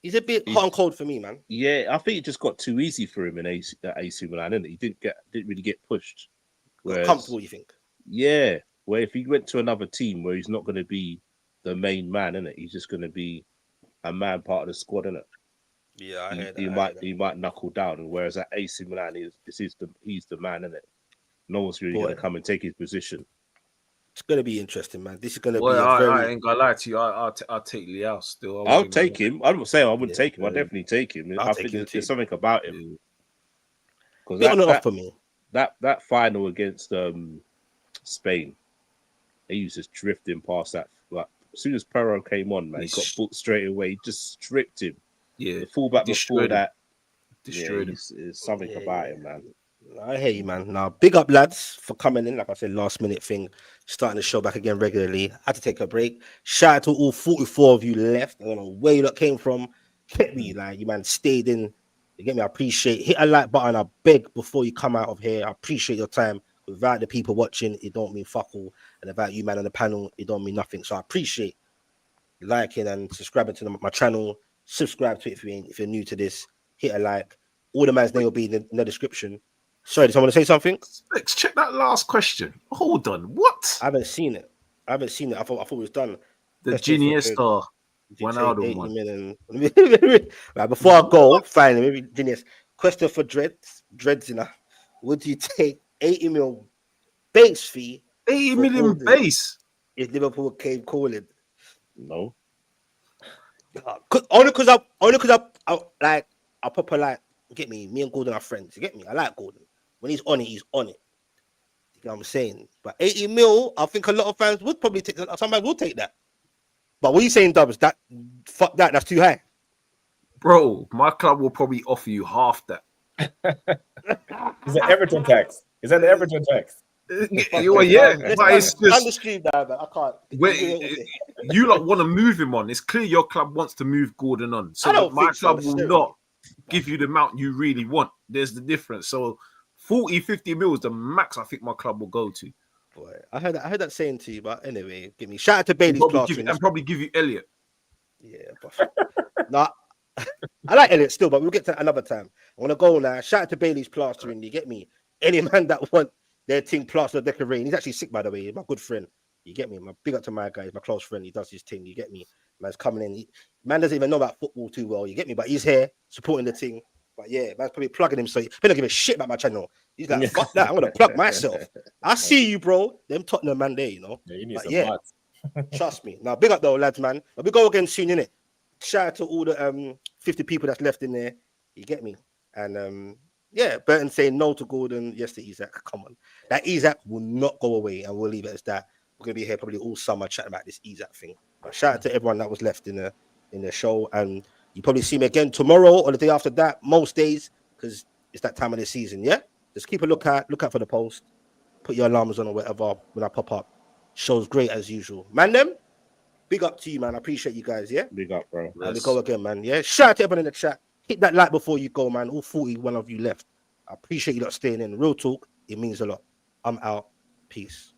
He's a bit hot and cold for me, man. Yeah, I think it just got too easy for him in AC Milan, didn't it? He didn't really get pushed. Whereas, comfortable, you think? Yeah. Where if he went to another team where he's not going to be the main man, innit? He's just going to be a man part of the squad, innit? Yeah, I heard that. He might knuckle down, and whereas at AC Milan, he's the man, innit? No one's really going to come and take his position. It's going to be interesting, man. This is going to be I ain't gonna lie to you. I'll take Leao still. I'll take him. I'm not saying I wouldn't take him. I'll definitely take him. I think there's something about him. Because for me. That final against Spain, he was just drifting past that. Like, as soon as Pedro came on, man, he got booked straight away. He just stripped him. Yeah, the fullback before that. Destroyed him. There's something about him, man. I hear you, man. Now, big up, lads, for coming in. Like I said, last minute thing, starting the show back again regularly. Had to take a break. Shout out to all 44 of you left. I don't know where you lot came from. Kept me, like, you man stayed in. You get me? I appreciate. Hit a like button. I beg before you come out of here. I appreciate your time. Without the people watching, it don't mean fuck all. And without you, man, on the panel, it don't mean nothing. So I appreciate liking and subscribing to my channel. Subscribe to it if you're new to this. Hit a like. All the man's name will be in the description. Sorry, did someone say something? Let's check that last question. Hold on. What? I haven't seen it. I thought it was done. The Iniesta Ronaldo one. Right, before I go, finally, maybe Genius. Question for Dreads enough. Would you take 80 mil base fee? 80 million base? If Liverpool came calling? No. Only because I proper like, get me. Me and Gordon are friends. You get me? I like Gordon. When he's on it, he's on it. You know what I'm saying? But 80 mil, I think a lot of fans would probably take that. Some fans will take that. But what are you saying, Dubs? Fuck that. That's too high. Bro, my club will probably offer you half that. Is that Everton tax? Is that the Everton tax? Yeah, but it's just on the stream now, but I can't. You lot want to move him on. It's clear your club wants to move Gordon on. So my club will not give you the amount you really want. There's the difference. So 40, 50 mil is the max I think my club will go to. Boy, I heard that saying to you, but anyway, give me shout out to Bailey's plastering and probably give you Elliot. Yeah, but nah, I like Elliot still, but we'll get to another time. I want to go now. Shout out to Bailey's plastering. You get me? Any man that want their thing plastered decorating. He's actually sick, by the way. He's my good friend. You get me? My big up to my guy. He's my close friend. He does his thing. You get me? Man's coming in. Man doesn't even know about football too well. You get me? But he's here supporting the thing. But yeah, man's probably plugging him. So he don't give a shit about my channel. He's like, fuck that. I'm gonna plug myself. I see you, bro. Them Tottenham man there, you know. Yeah, you need some trust me. Now, big up though, lads, man. But we go again soon, innit? Shout out to all the 50 people that's left in there. You get me? And yeah, Burton saying no to Gordon, yes to Isak. Come on. That Isak will not go away, and we'll leave it as that. We're gonna be here probably all summer chatting about this Isak thing. But shout out to everyone that was left in the show, and you probably see me again tomorrow or the day after that, most days, because it's that time of the season. Yeah, just keep a look out for the post, put your alarms on or whatever when I pop up. Show's great as usual, man. Them, big up to you, man. I appreciate you guys. Yeah, big up, bro. And we go again, man. Yeah, shout out to everyone in the chat. Hit that like before you go, man. All 41 of you left. I appreciate you lot staying in. Real talk, it means a lot. I'm out. Peace.